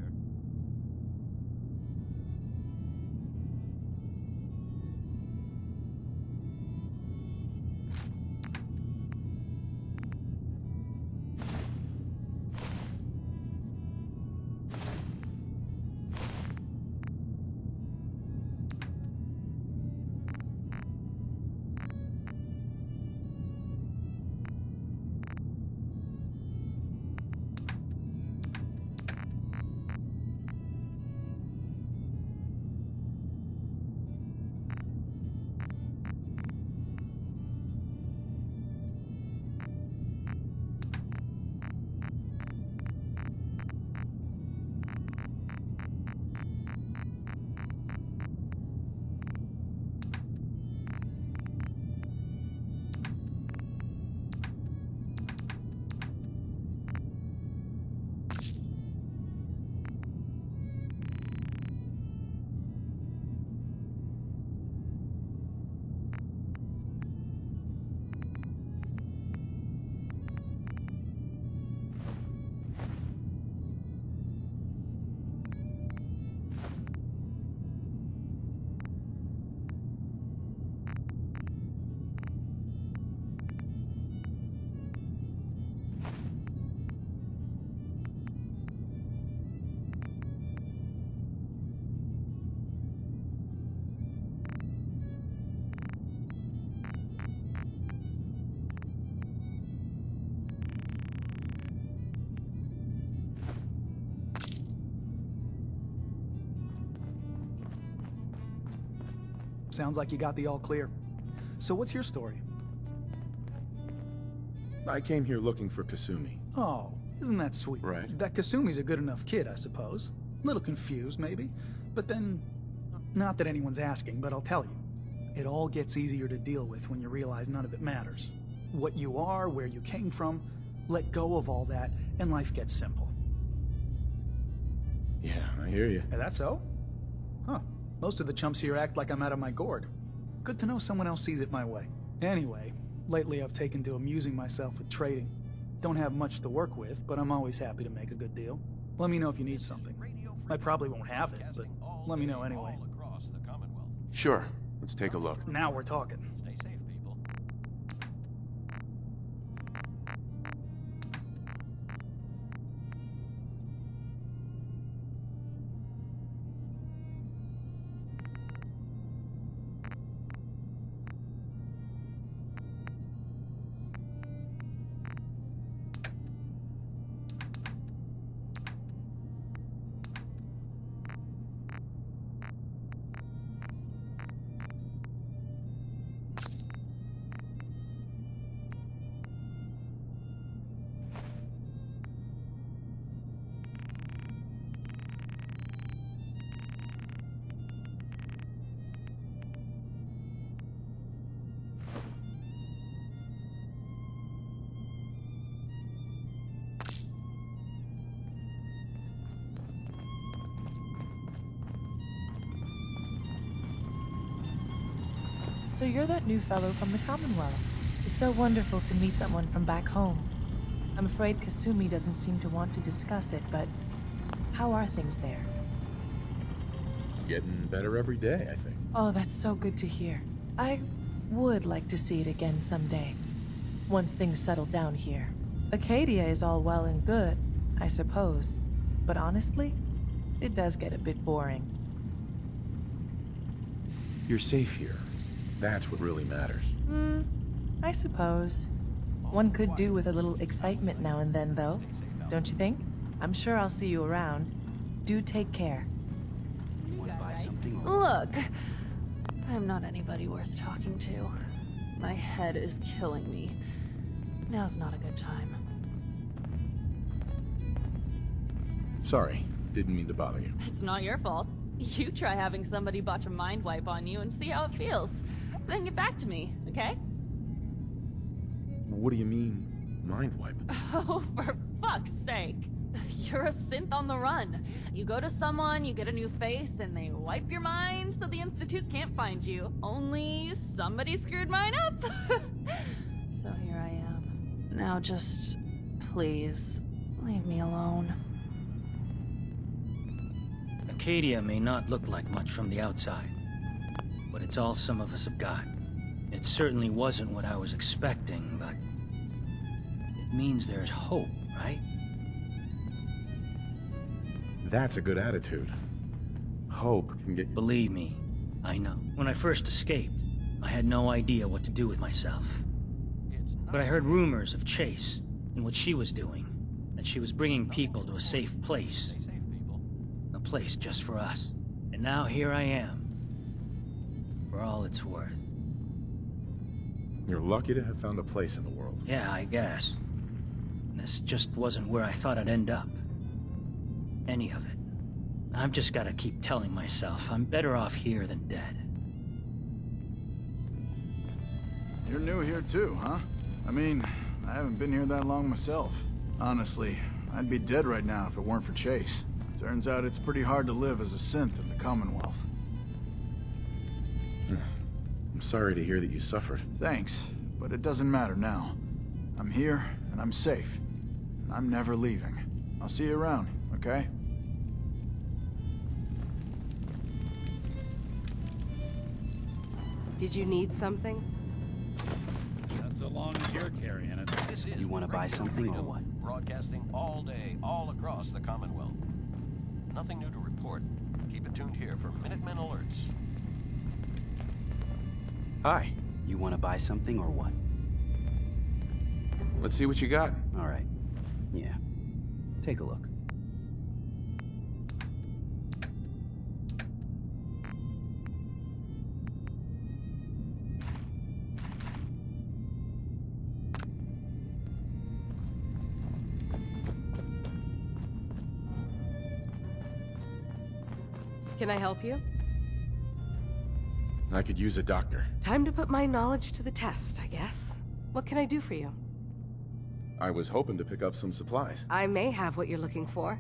Sounds like you got the all clear. So what's your story? I came here looking for Kasumi. Oh, isn't that sweet? Right. That Kasumi's a good enough kid, I suppose. A little confused, maybe. But then, not that anyone's asking, but I'll tell you. It all gets easier to deal with when you realize none of it matters. What you are, where you came from, let go of all that, and life gets simple. Yeah, I hear you. Is that so? Huh. Most of the chumps here act like I'm out of my gourd. Good to know someone else sees it my way. Anyway, lately I've taken to amusing myself with trading. Don't have much to work with, but I'm always happy to make a good deal. Let me know if you need something. I probably won't have it, but let me know anyway. Sure. Let's take a look. Now we're talking. Stay safe, people. So you're that new fellow from the Commonwealth. It so wonderful to meet someone from back home. I'm afraid Kasumi doesn't seem to want to discuss it, but how are things there? Getting better every day, I think. Oh, that's so good to hear. I would like to see it again someday, once things settle down here. Acadia is all well and good, I suppose, but honestly, it does get a bit boring. You're safe here. That's what really matters. I suppose. One could do with a little excitement now and then, though, don't you think? I'm sure I'll see you around. Do take care. Look, I'm not anybody worth talking to. My head is killing me. Now's not a good time. Sorry, didn't mean to bother you. It's not your fault. You try having somebody botch a mind wipe on you and see how it feels. Then get back to me, okay? What do you mean, mind wipe? Oh, for fuck's sake. You're a synth on the run. You go to someone, you get a new face, and they wipe your mind so the Institute can't find you. Only somebody screwed mine up. So here I am. Now just, please, leave me alone. Acadia may not look like much from the outside, but it's all some of us have got. It certainly wasn't what I was expecting, but it means there's hope, right? That's a good attitude. Hope can get you... Believe me, I know. When I first escaped, I had no idea what to do with myself. But I heard rumors of Chase and what she was doing, that she was bringing people to a safe place. A place just for us. And now here I am, for all it's worth. You're lucky to have found a place in the world. Yeah, I guess. This just wasn't where I thought I'd end up. Any of it. I've just gotta keep telling myself I'm better off here than dead. You're new here too, huh? I mean, I haven't been here that long myself. Honestly, I'd be dead right now if it weren't for Chase. Turns out it's pretty hard to live as a synth in the Commonwealth. I'm sorry to hear that you suffered. Thanks, but it doesn't matter now. I'm here, and I'm safe. And I'm never leaving. I'll see you around, okay? Did you need something? Not so long as you're carrying it. This is You want to buy Radio something or Freedom, what? Broadcasting all day, all across the Commonwealth. Nothing new to report. Keep it tuned here for Minutemen alerts. Hi. You want to buy something or what? Let's see what you got. All right. Yeah. Take a look. Can I help you? I could use a doctor. Time to put my knowledge to the test, I guess. What can I do for you? I was hoping to pick up some supplies. I may have what you're looking for.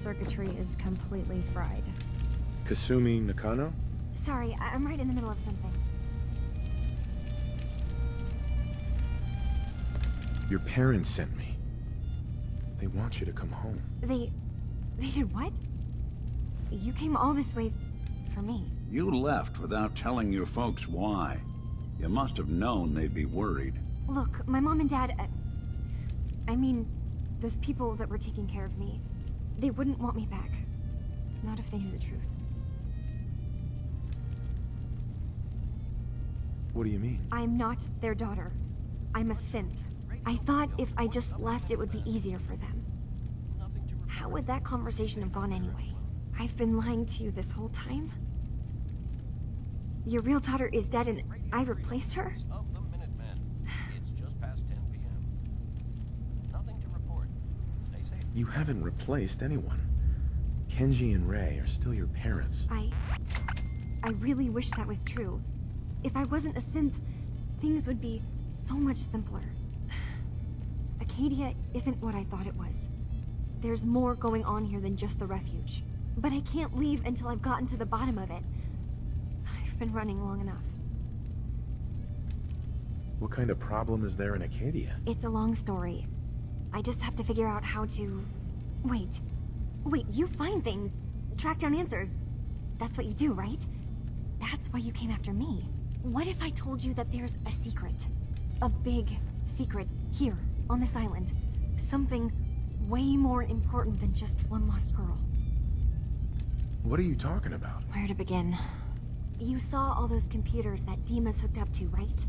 Circuitry is completely fried. Kasumi Nakano? Sorry, I'm right in the middle of something. Your parents sent me. They want you to come home. They did what? You came all this way for me. You left without telling your folks why. You must have known they'd be worried. Look, my mom and dad... I mean, those people that were taking care of me, they wouldn't want me back. Not if they knew the truth. What do you mean? I'm not their daughter. I'm a synth. I thought if I just left, it would be easier for them. How would that conversation have gone anyway? I've been lying to you this whole time? Your real daughter is dead and I replaced her? It's just past 10 p.m. Nothing to report. Stay safe. You haven't replaced anyone. Kenji and Ray are still your parents. I really wish that was true. If I wasn't a synth, things would be so much simpler. Acadia isn't what I thought it was. There's more going on here than just the refuge. But I can't leave until I've gotten to the bottom of it. I've been running long enough. What kind of problem is there in Acadia? It's a long story. I just have to figure out how to... Wait, you find things. Track down answers. That's what you do, right? That's why you came after me. What if I told you that there's a secret? A big secret here, on this island. Something way more important than just one lost girl. What are you talking about? Where to begin? You saw all those computers that Dima's hooked up to, right?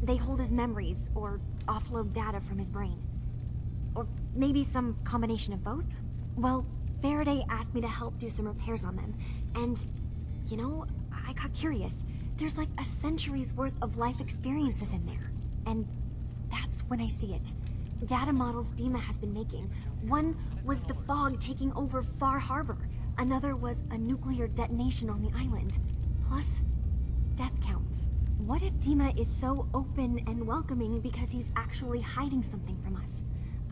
They hold his memories, or offload data from his brain. Or maybe some combination of both? Well, Faraday asked me to help do some repairs on them, and, you know, I got curious. There's like a century's worth of life experiences in there. And that's when I see it. Data models Dima has been making. One was the fog taking over Far Harbor. Another was a nuclear detonation on the island. Plus, death counts. What if Dima is so open and welcoming because he's actually hiding something from us?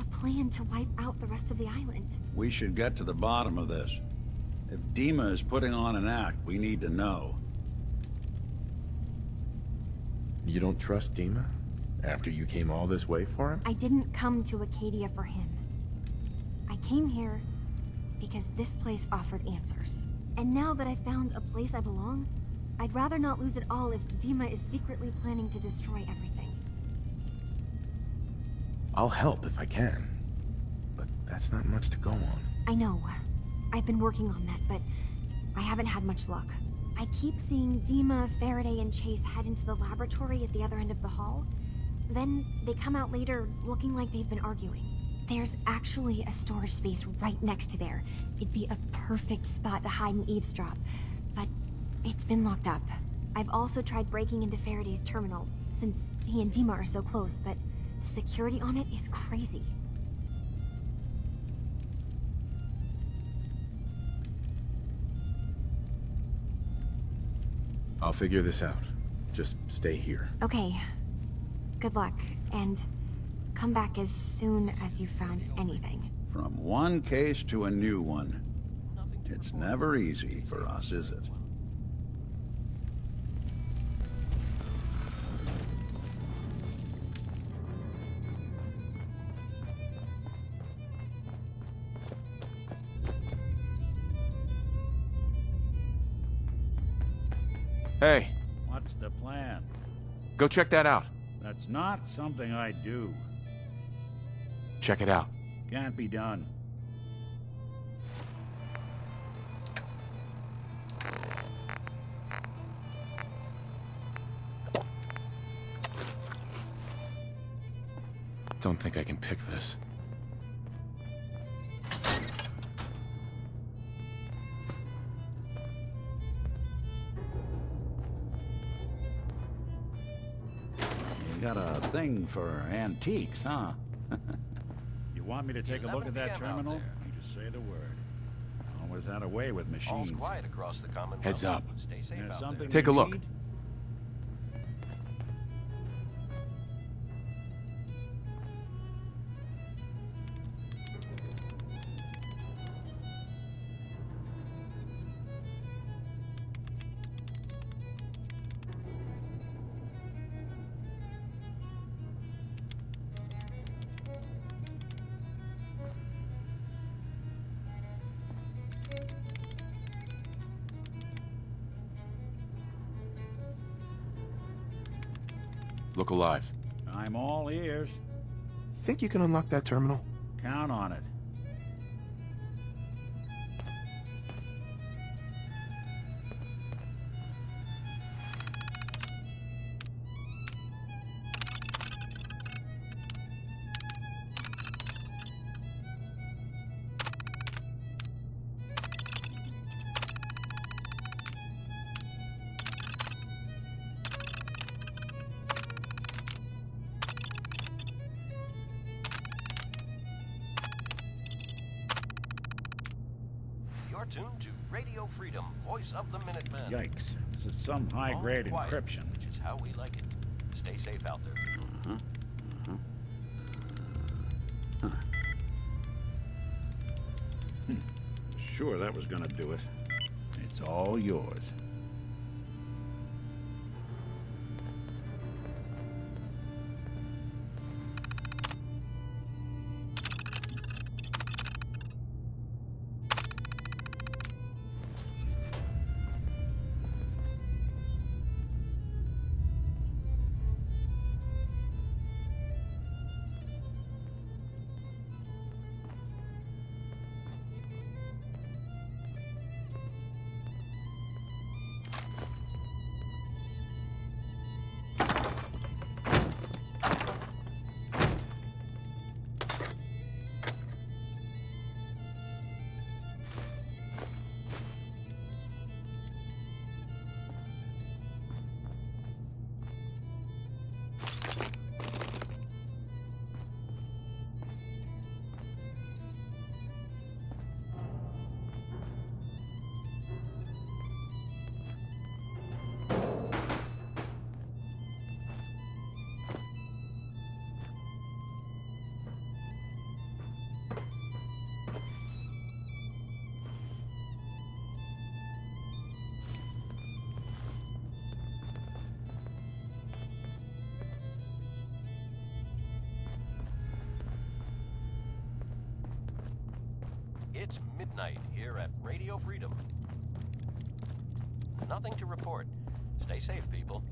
A plan to wipe out the rest of the island. We should get to the bottom of this. If Dima is putting on an act, we need to know. You don't trust Dima? After you came all this way for him? I didn't come to Acadia for him. I came here because this place offered answers. And now that I found a place I belong, I'd rather not lose it all if Dima is secretly planning to destroy everything. I'll help if I can. But that's not much to go on. I know. I've been working on that, but I haven't had much luck. I keep seeing Dima, Faraday, and Chase head into the laboratory at the other end of the hall. Then they come out later looking like they've been arguing. There's actually a storage space right next to there. It'd be a perfect spot to hide and eavesdrop, but it's been locked up. I've also tried breaking into Faraday's terminal, since he and Dima are so close, but the security on it is crazy. I'll figure this out. Just stay here. Okay. Good luck, and come back as soon as you've found anything. From one case to a new one. It's never easy for us, is it? Hey, What's the plan? go check that out. That's not something I do. Check it out. Can't be done. Don't think I can pick this. You got a thing for antiques, huh? You want me to take a look at that terminal? You just say the word. Always had a way with machines. All's quiet across the Commonwealth. Heads up. Stay safe There's out something there. Take a we look. need? Look alive. I'm I'm all ears. Think you can unlock that terminal? Count on it. You're tuned to Radio Freedom, voice of the Minutemen. Yikes. This is some high-grade All quiet, encryption. which is how we like it. Stay safe out there, people. Sure, that was gonna do it. It's all yours. It's midnight here at Radio Freedom. Nothing to report. Stay safe, people.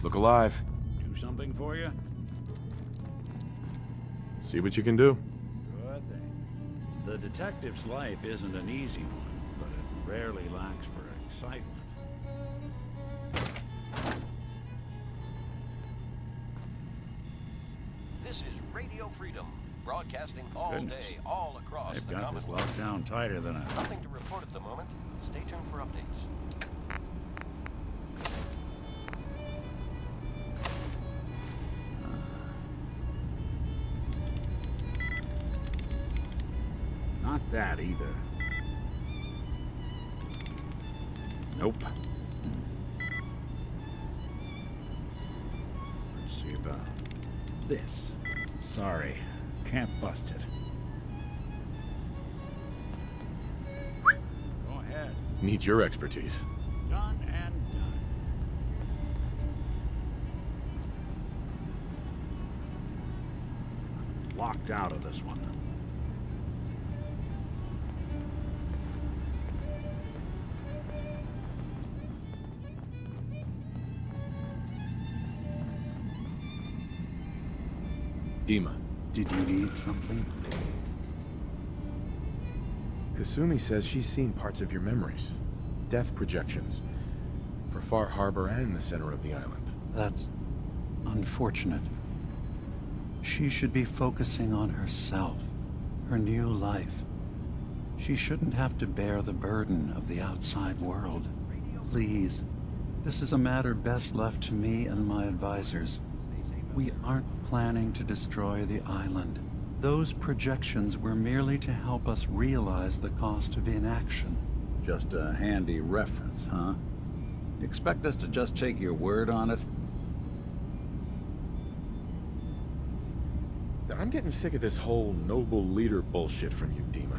Look alive. Do something for you? See what you can do. Sure thing. The detective's life isn't an easy one, but it rarely lacks for excitement. This is Radio Freedom, broadcasting all Goodness. day, all across They've the got this Commonwealth. locked down tighter than I thought. Nothing to report at the moment. Stay tuned for updates. Not that either. Nope. Let's see about this. Sorry, can't bust it. Go ahead. Needs your expertise. Done and done. Locked out of this one. Dima. Did you need something? Kasumi says she's seen parts of your memories. Death projections. For Far Harbor and the center of the island. That's unfortunate. She should be focusing on herself, her new life. She shouldn't have to bear the burden of the outside world. Please, this is a matter best left to me and my advisors. We aren't planning to destroy the island. Those projections were merely to help us realize the cost of inaction. Just a handy reference, huh? Expect us to just take your word on it? I'm getting sick of this whole noble leader bullshit from you, Dima.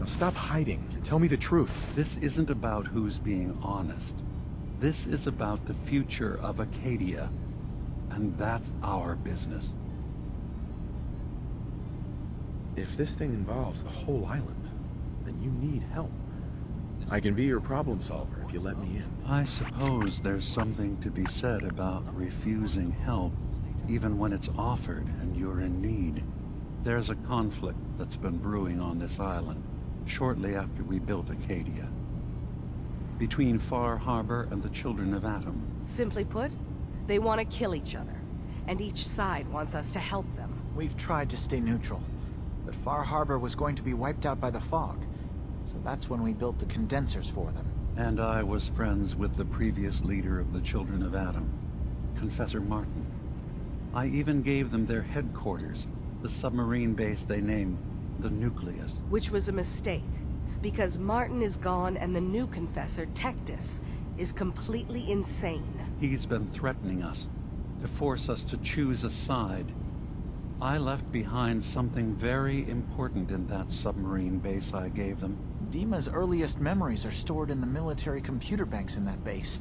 Now stop hiding and tell me the truth. This isn't about who's being honest. This is about the future of Acadia. And that's our business. If this thing involves the whole island, then you need help. I can be your problem solver if you let me in. I suppose there's something to be said about refusing help, even when it's offered and you're in need. There's a conflict that's been brewing on this island, shortly after we built Acadia. Between Far Harbor and the Children of Atom. Simply put, they want to kill each other, and each side wants us to help them. We've tried to stay neutral, but Far Harbor was going to be wiped out by the fog, so that's when we built the condensers for them. And I was friends with the previous leader of the Children of Atom, Confessor Martin. I even gave them their headquarters, the submarine base they named the Nucleus. Which was a mistake, because Martin is gone and the new Confessor, Tectus, is completely insane. He's been threatening us, to force us to choose a side. I left behind something very important in that submarine base I gave them. Dima's earliest memories are stored in the military computer banks in that base.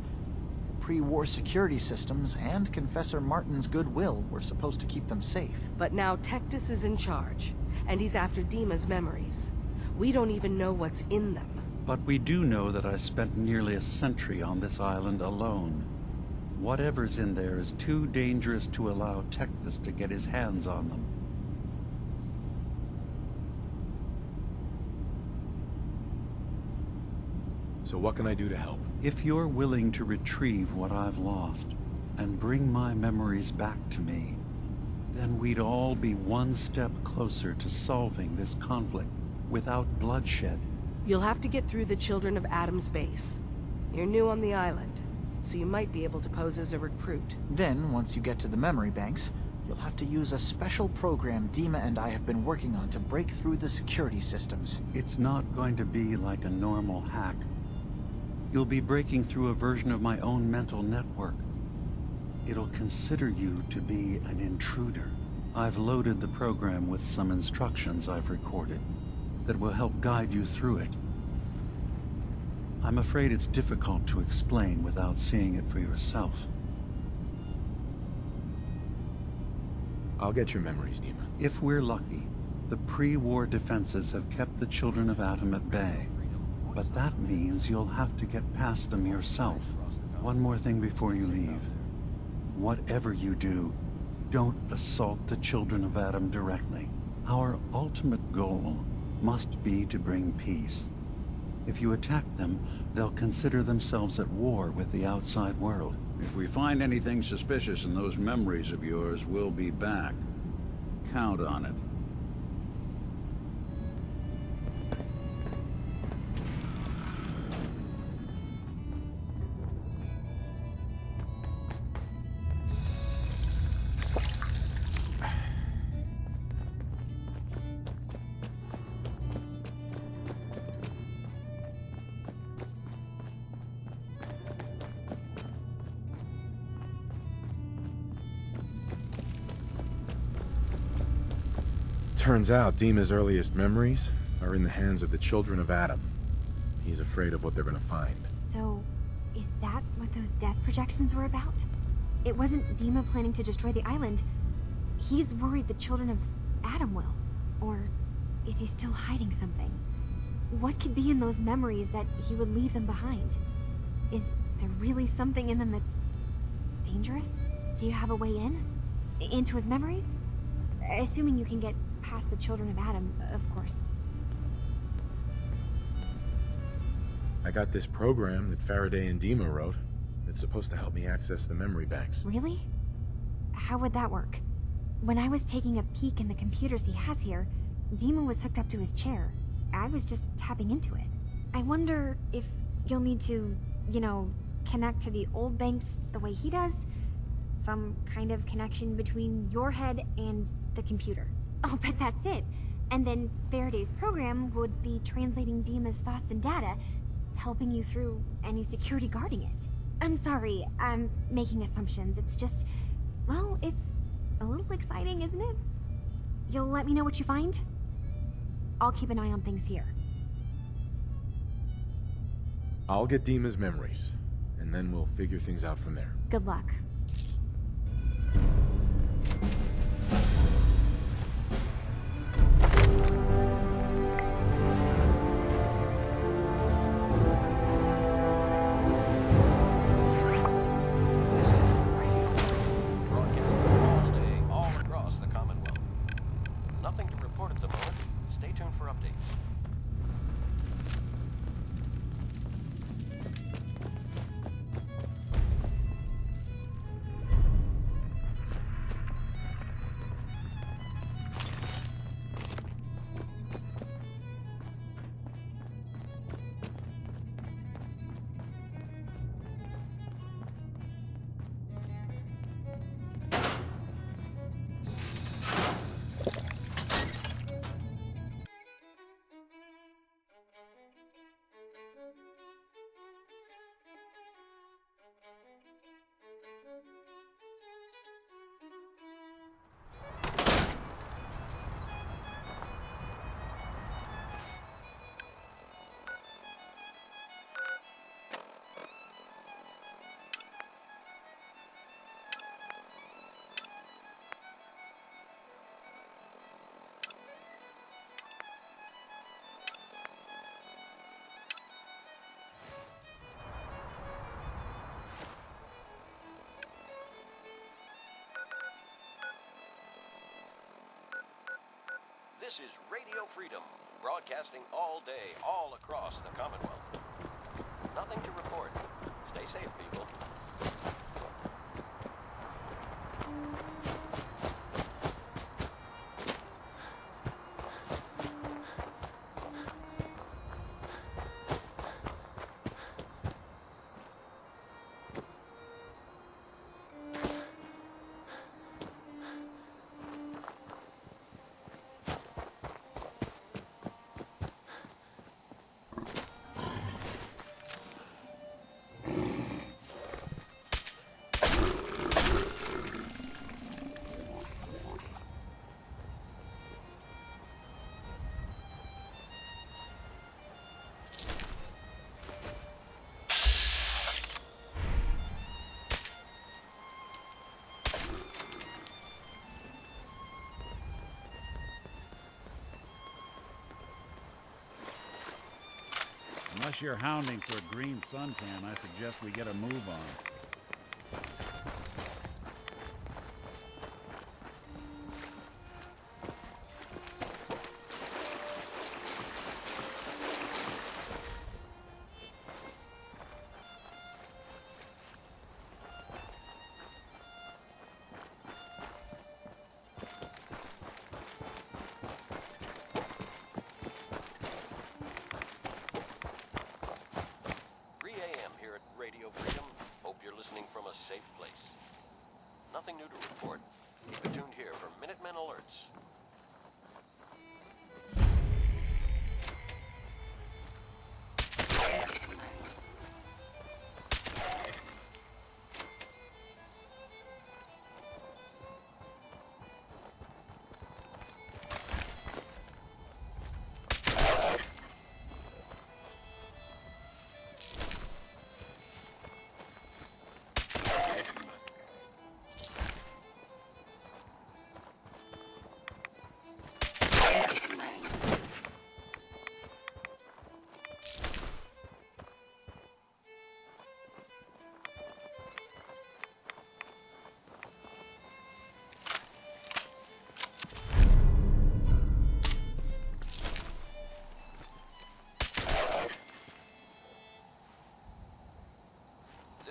Pre-war security systems and Confessor Martin's goodwill were supposed to keep them safe. But now Tectus is in charge, and he's after Dima's memories. We don't even know what's in them. But we do know that I spent nearly a century on this island alone. Whatever's in there is too dangerous to allow Tectus to get his hands on them. So what can I do to help? If you're willing to retrieve what I've lost, and bring my memories back to me, then we'd all be one step closer to solving this conflict without bloodshed. You'll have to get through the Children of Atom's base. You're new on the island, so you might be able to pose as a recruit. Then, once you get to the memory banks, you'll have to use a special program Dima and I have been working on to break through the security systems. It's not going to be like a normal hack. You'll be breaking through a version of my own mental network. It'll consider you to be an intruder. I've loaded the program with some instructions I've recorded that will help guide you through it. I'm afraid it's difficult to explain without seeing it for yourself. I'll get your memories, Dima. If we're lucky, the pre-war defenses have kept the Children of Atom at bay. But that means you'll have to get past them yourself. One more thing before you leave. Whatever you do, don't assault the Children of Atom directly. Our ultimate goal must be to bring peace. If you attack them, they'll consider themselves at war with the outside world. If we find anything suspicious in those memories of yours, we'll be back. Count on it. Turns out Dima's earliest memories are in the hands of the Children of Atom. He's afraid of what they're gonna find. So, is that what those death projections were about? It wasn't Dima planning to destroy the island. He's worried the Children of Atom will. Or is he still hiding something? What could be in those memories that he would leave them behind? Is there really something in them that's dangerous? Do you have a way in? Into his memories? Assuming you can get past the Children of Atom, of course. I got this program that Faraday and Dima wrote. It's supposed to help me access the memory banks. Really? How would that work? When I was taking a peek in the computers he has here, Dima was hooked up to his chair. I was just tapping into it. I wonder if you'll need to, connect to the old banks the way he does? Some kind of connection between your head and the computer. I'll bet that's it. And then Faraday's program would be translating Dima's thoughts and data, helping you through any security guarding it. I'm sorry, I'm making assumptions. It's just, well, it's a little exciting, isn't it? You'll let me know what you find? I'll keep an eye on things here. I'll get Dima's memories, and then we'll figure things out from there. Good luck. Broadcasting all day, all across the Commonwealth. Nothing to report at the moment. Stay tuned for updates. This is Radio Freedom, broadcasting all day, all across the Commonwealth. Nothing to report. Stay safe, people. Unless you're hounding for a green suntan, I suggest we get a move on. from a safe place. Nothing new to report. Keep it tuned here for Minutemen alerts.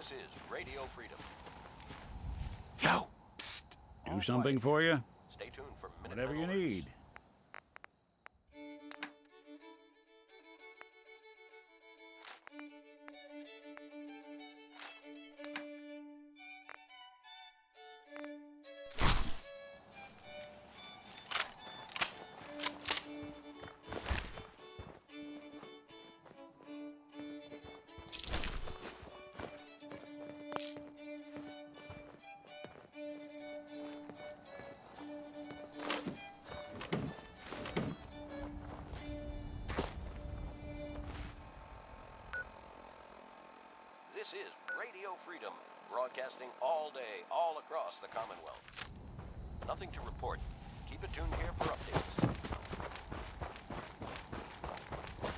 This is Radio Freedom. Yo, psst. Do something for you? Stay tuned for whatever you need. This is Radio Freedom, broadcasting all day, all across the Commonwealth. Nothing to report. Keep it tuned here for updates.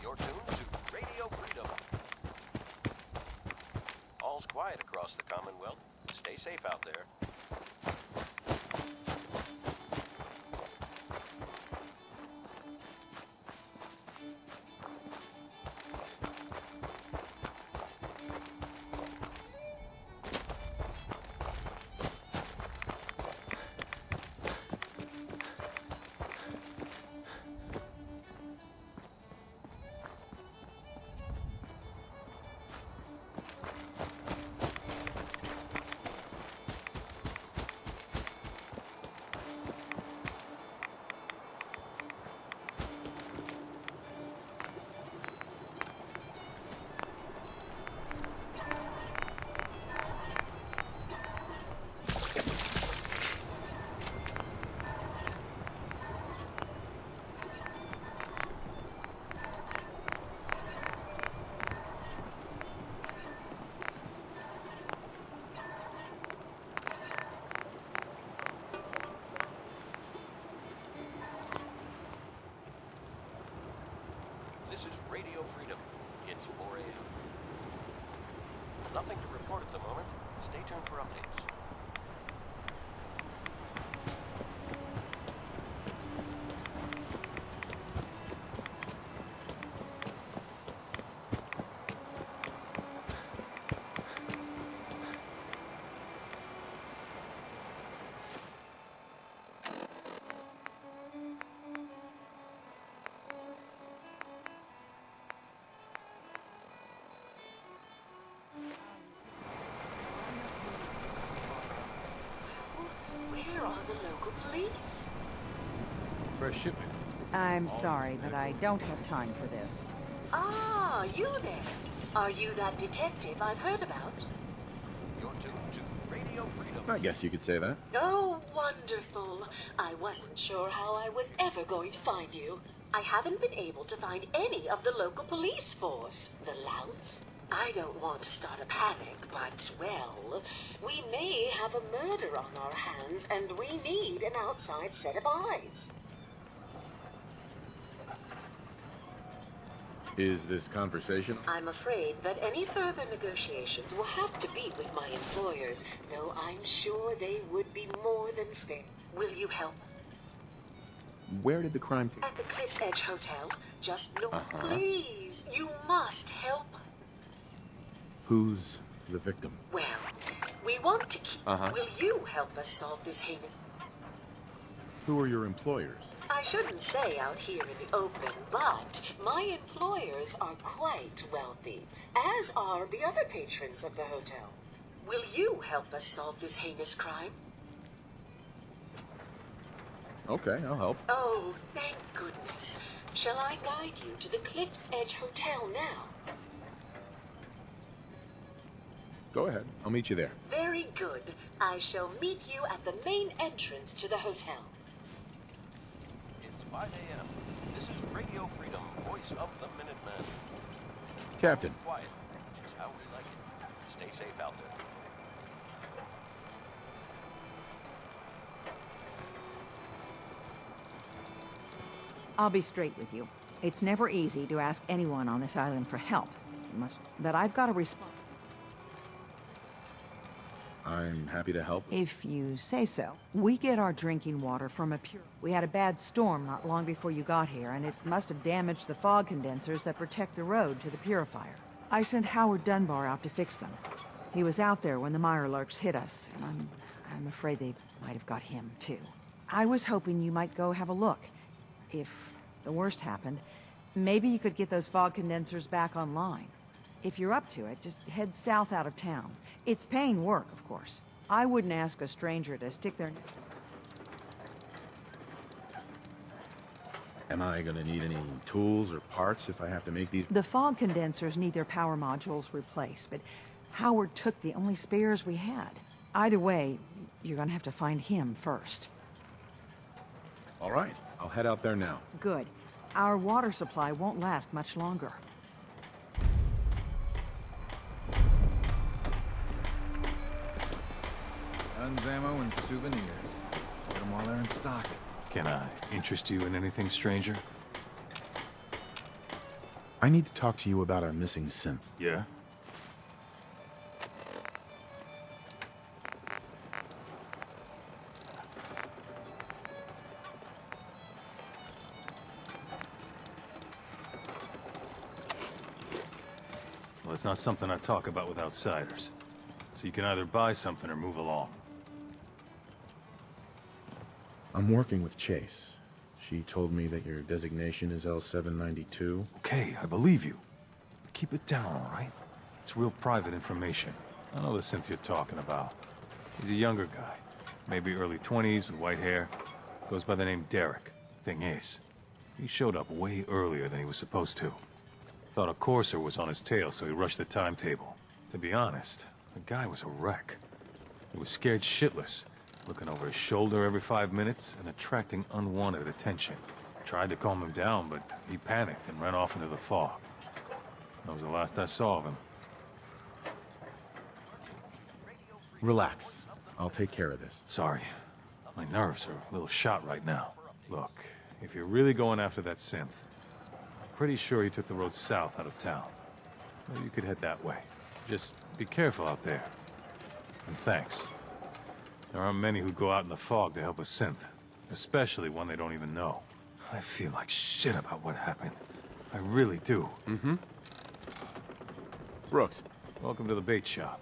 You're tuned to Radio Freedom. All's quiet across the Commonwealth. Stay safe out there. This is Radio Freedom. It's 4 a.m. Nothing to report at the moment. Stay tuned for updates. Where are the local police? For a shipment. I'm sorry, but I don't have time for this. Ah, you there. Are you that detective I've heard about? You're tuned to Radio Freedom. I guess you could say that. Oh, wonderful. I wasn't sure how I was ever going to find you. I haven't been able to find any of the local police force. The louts? I don't want to start a panic, but, well, we may have a murder on our hands, and we need an outside set of eyes. Is this conversation? I'm afraid that any further negotiations will have to be with my employers, though I'm sure they would be more than fair. Will you help? Where did the crime take? At the Cliff's Edge Hotel. Just look. Please, you must help. Who's the victim? Well, we want to keep... Uh-huh. Will you help us solve this heinous... Who are your employers? I shouldn't say out here in the open, but my employers are quite wealthy, as are the other patrons of the hotel. Will you help us solve this heinous crime? Okay, I'll help. Oh, thank goodness. Shall I guide you to the Cliff's Edge Hotel now? Go ahead. I'll meet you there. Very good. I shall meet you at the main entrance to the hotel. It's 5 a.m. This is Radio Freedom, voice of the Minutemen. Captain. Quiet, which is how we like it. Stay safe out there. I'll be straight with you. It's never easy to ask anyone on this island for help. But I've got a response. I'm happy to help. If you say so. We get our drinking water from a pure... We had a bad storm not long before you got here, and it must have damaged the fog condensers that protect the road to the purifier. I sent Howard Dunbar out to fix them. He was out there when the Mirelurks hit us, and I'm afraid they might have got him, too. I was hoping you might go have a look. If the worst happened, maybe you could get those fog condensers back online. If you're up to it, just head south out of town. It's paying work, of course. I wouldn't ask a stranger to stick their... Am I gonna need any tools or parts if I have to make these? The fog condensers need their power modules replaced, but Howard took the only spares we had. Either way, you're gonna have to find him first. All right, I'll head out there now. Good. Our water supply won't last much longer. Guns, ammo, and souvenirs. Get them while they're in stock. Can I interest you in anything, stranger? I need to talk to you about our missing synth. Yeah? Well, it's not something I talk about with outsiders. So you can either buy something or move along. I'm working with Chase. She told me that your designation is L792. Okay, I believe you. Keep it down, all right? It's real private information. I know the synth you're talking about. He's a younger guy. Maybe early 20s with white hair. Goes by the name Derek. Thing is, he showed up way earlier than he was supposed to. Thought a courser was on his tail, so he rushed the timetable. To be honest, the guy was a wreck. He was scared shitless, looking over his shoulder every 5 minutes and attracting unwanted attention. Tried to calm him down, but he panicked and ran off into the fog. That was the last I saw of him. Relax. I'll take care of this. Sorry. My nerves are a little shot right now. Look, if you're really going after that synth, I'm pretty sure he took the road south out of town. Maybe you could head that way. Just be careful out there. And thanks. There aren't many who go out in the fog to help a synth, especially one they don't even know. I feel like shit about what happened. I really do. Mm-hmm. Brooks. Welcome to the bait shop.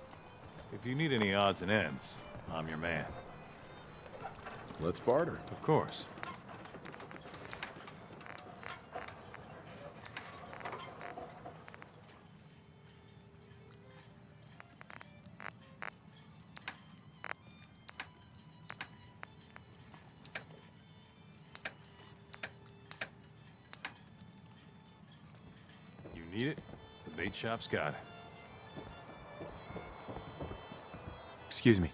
If you need any odds and ends, I'm your man. Let's barter. Of course. You need it? The bait shop's got it. Excuse me.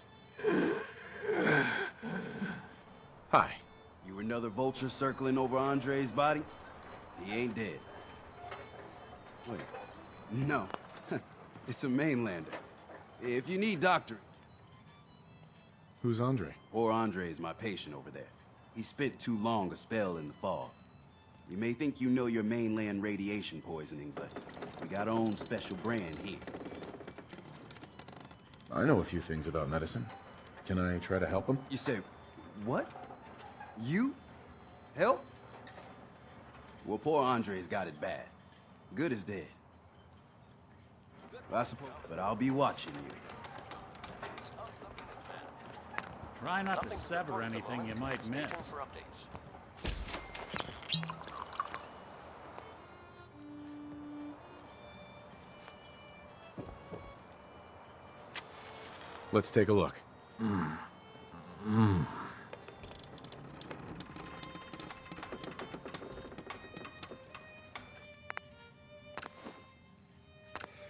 Hi. You another vulture circling over Andre's body? He ain't dead. Wait. No. It's a mainlander. If you need doctoring... Who's Andre? Poor Andre's my patient over there. He spent too long a spell in the fog. You may think you know your mainland radiation poisoning, but we got our own special brand here. I know a few things about medicine. Can I try to help him? You say, what? You? Help? Well, poor Andre's got it bad. Good as dead. I suppose, but I'll be watching you. Try not to sever anything you might miss. Let's take a look.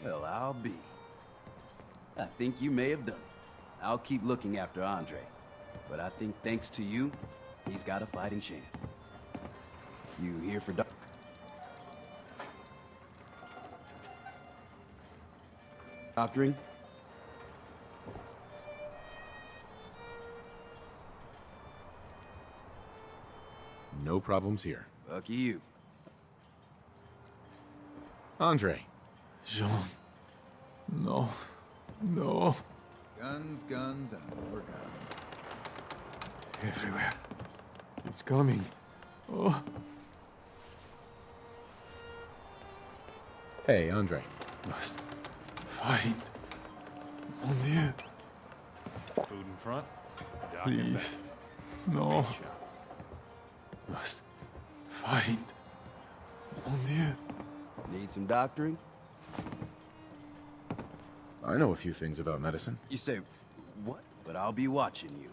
Well, I'll be. I think you may have done it. I'll keep looking after Andre. But I think thanks to you, he's got a fighting chance. You here for doctoring? No problems here. Lucky you. Andre. Jean. No. No. Guns, guns, and more guns. Everywhere. It's coming. Oh. Hey, Andre. Must find. Mon Dieu. Food in front. Doc in Please. back. No. Bait shop. Must find. Mon Dieu. Need some doctoring? I know a few things about medicine. You say, what? But I'll be watching you.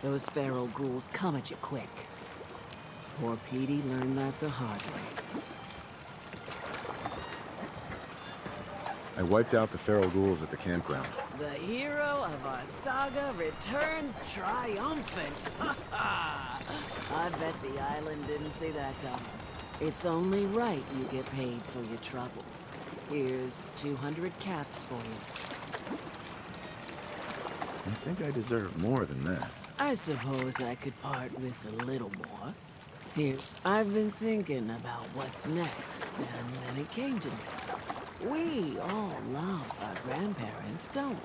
Those feral ghouls come at you quick. Poor Petey learned that the hard way. I wiped out the feral ghouls at the campground. The hero of our saga returns triumphant. I bet the island didn't see that coming. It's only right you get paid for your troubles. Here's 200 caps for you. I think I deserve more than that. I suppose I could part with a little more. Here, I've been thinking about what's next, and then it came to me. We all love our grandparents, don't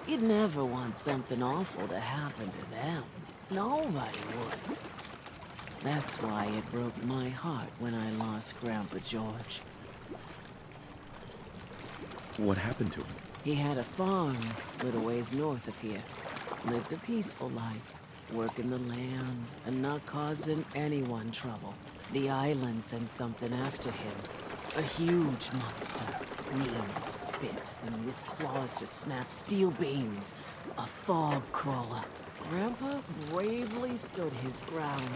we? You'd never want something awful to happen to them. Nobody would. That's why it broke my heart when I lost Grandpa George. What happened to him? He had a farm a little ways north of here. Lived a peaceful life, working the land and not causing anyone trouble. The island sent something after him. A huge monster, mean as spit and with claws to snap steel beams. A fog crawler. Grandpa bravely stood his ground,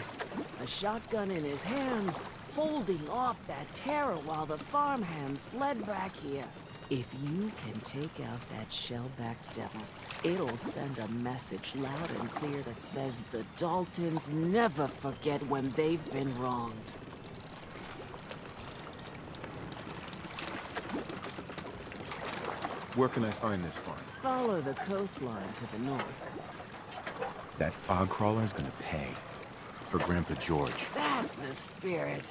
a shotgun in his hands, holding off that terror while the farmhands fled back here. If you can take out that shell-backed devil, it'll send a message loud and clear that says the Daltons never forget when they've been wronged. Where can I find this farm? Follow the coastline to the north. That fog crawler's gonna pay. For Grandpa George. That's the spirit.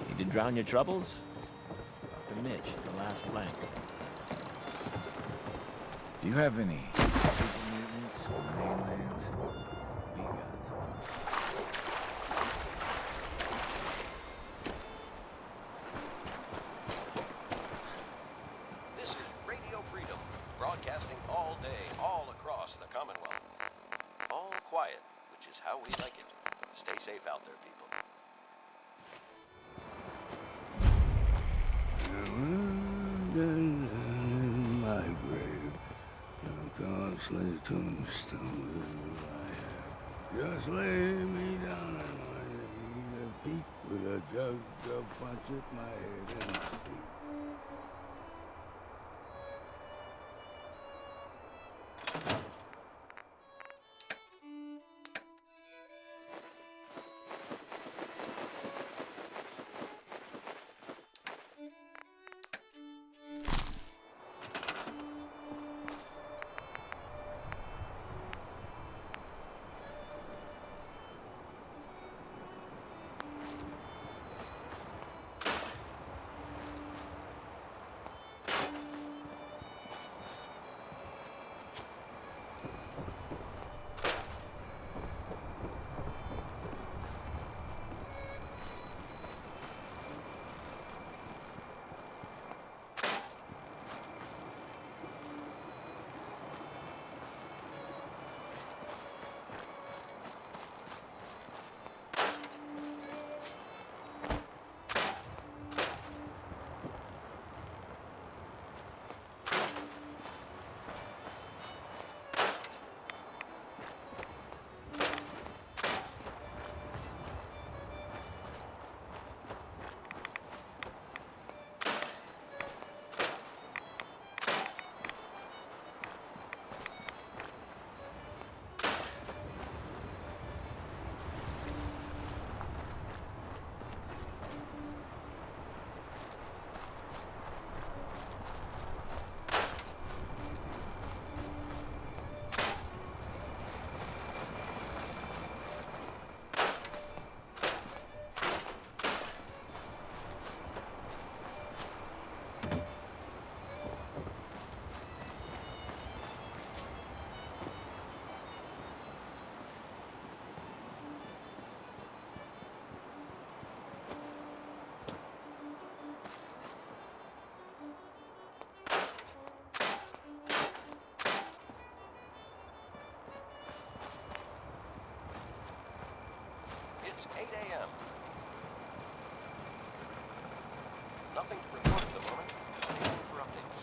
Need to drown your troubles? Talk to Mitch, the last plank. Do you have any Mutants or mainlands? We got some. This is Radio Freedom, broadcasting all day, all across the Commonwealth. All quiet, which is how we like it. Stay safe out there, people. In my grave, a costly tombstone I have. Just lay me down and I need a peak with a jug of punch at my head and feet. It's 8 a.m. Nothing to report at the moment. Waiting for updates.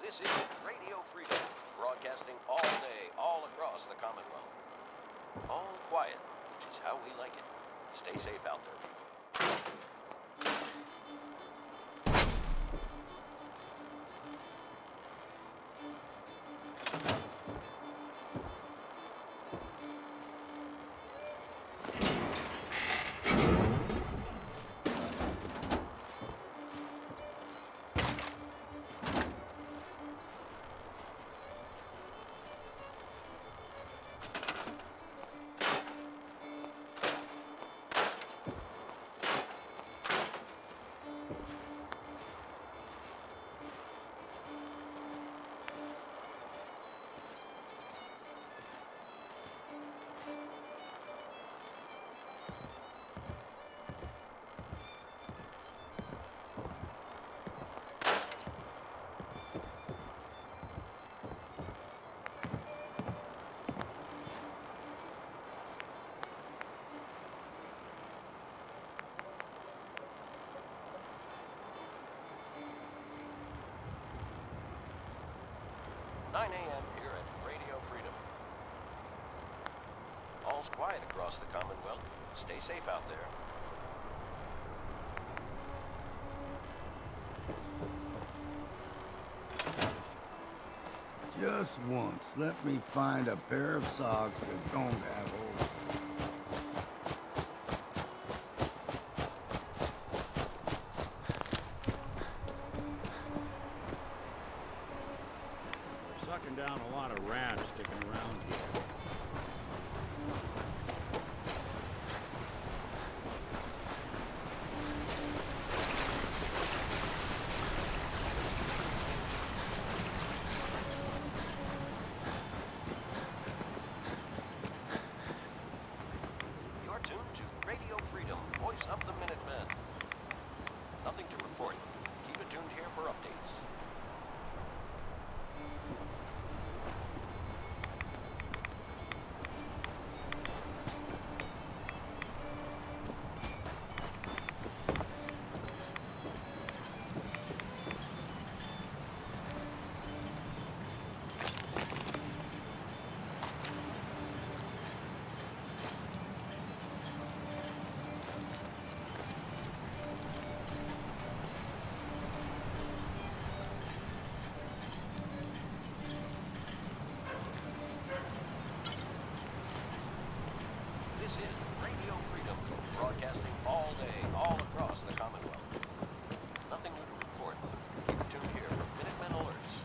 This is Radio Freedom, broadcasting all day, all across the Commonwealth. All quiet, which is how we like it. Stay safe out there, people. A.m. here at Radio Freedom. All's quiet across the Commonwealth. Stay safe out there. Just once, let me find a pair of socks that don't have holes. Sucking down a lot of rats sticking around here. You're tuned to Radio Freedom, voice of the Minutemen. Nothing to report. Keep it tuned here for updates. This is Radio Freedom, broadcasting all day, all across the Commonwealth. Nothing new to report. Keep it tuned here for Minutemen alerts.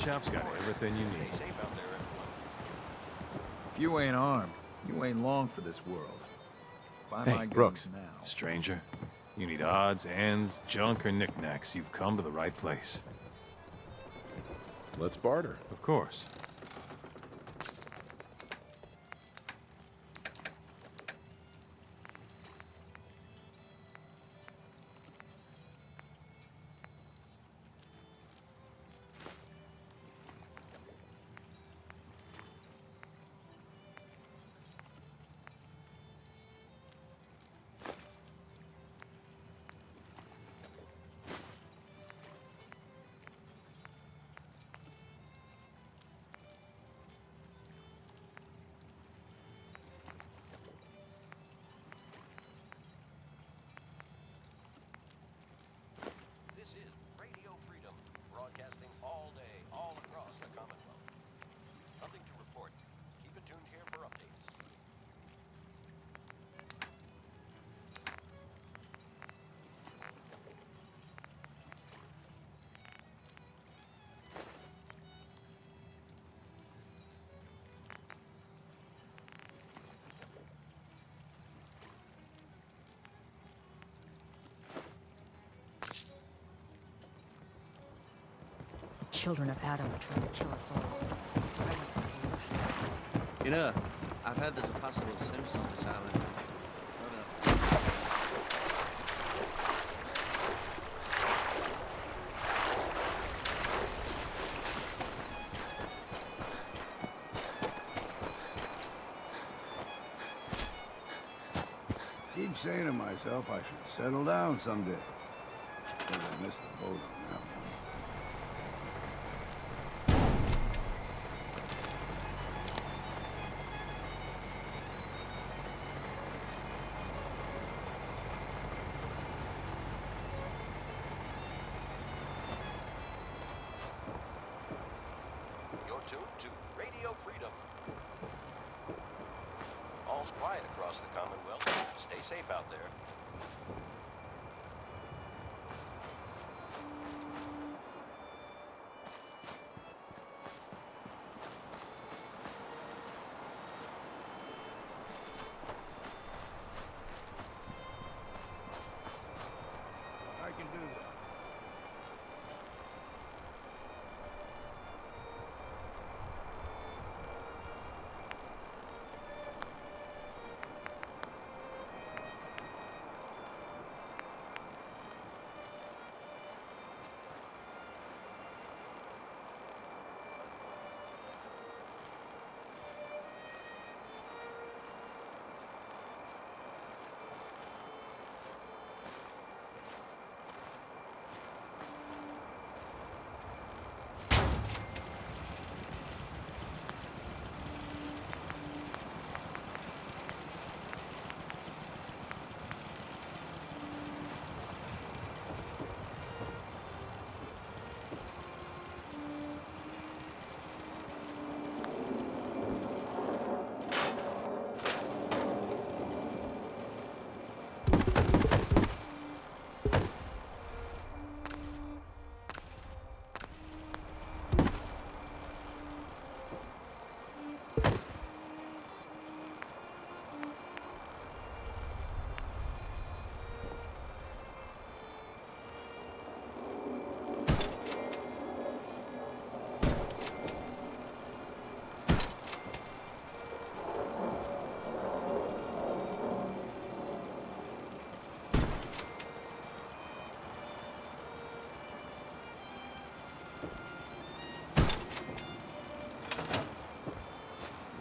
shop's got everything you need. Stay safe out there, everyone. If you ain't armed, you ain't long for this world. Buy my Hey, guns Brooks, now. stranger. You need odds, ends, junk, or knickknacks, you've come to the right place. Let's barter. Of course. This is Radio Freedom, broadcasting all day, all across the Commonwealth. Nothing to report. Keep it tuned here for updates. The children of Adam are trying to kill us all. Drive us into the ocean. You know, I've heard there's a possible Simpson on this island. Keep saying to myself I should settle down someday. Because I missed the boat on that one. You're tuned to Radio Freedom. All's quiet across the Commonwealth. Stay safe out there. I can do that.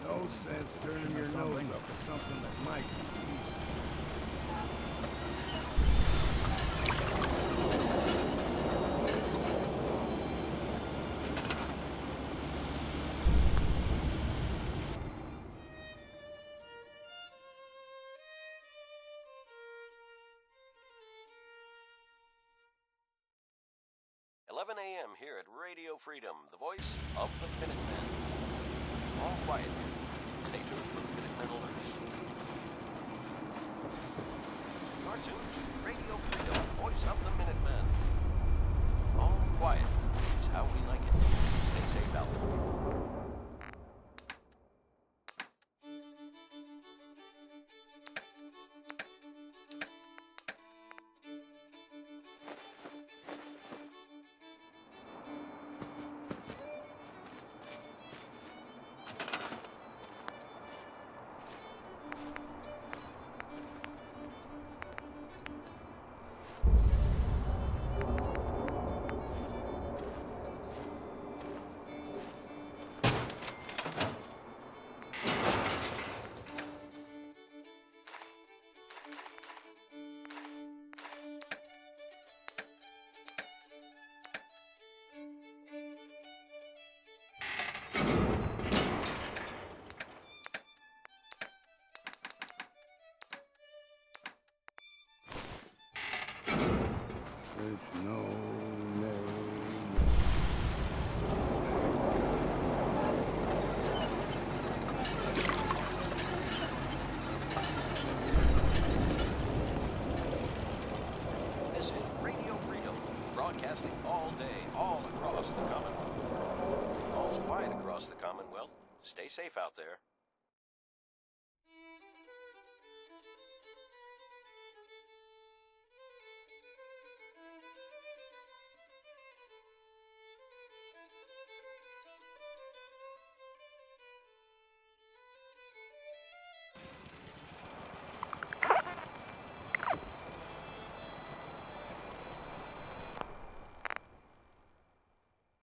No sense turning your nose up at something that might be useful. 11 a.m. here at Radio Freedom, the voice of the Minutemen. All quiet here. Stay tuned for the Minutemen alerts. You're tuned to Radio Freedom, voice of the Minutemen. All quiet is how we like it. Stay safe. Well, stay safe out there.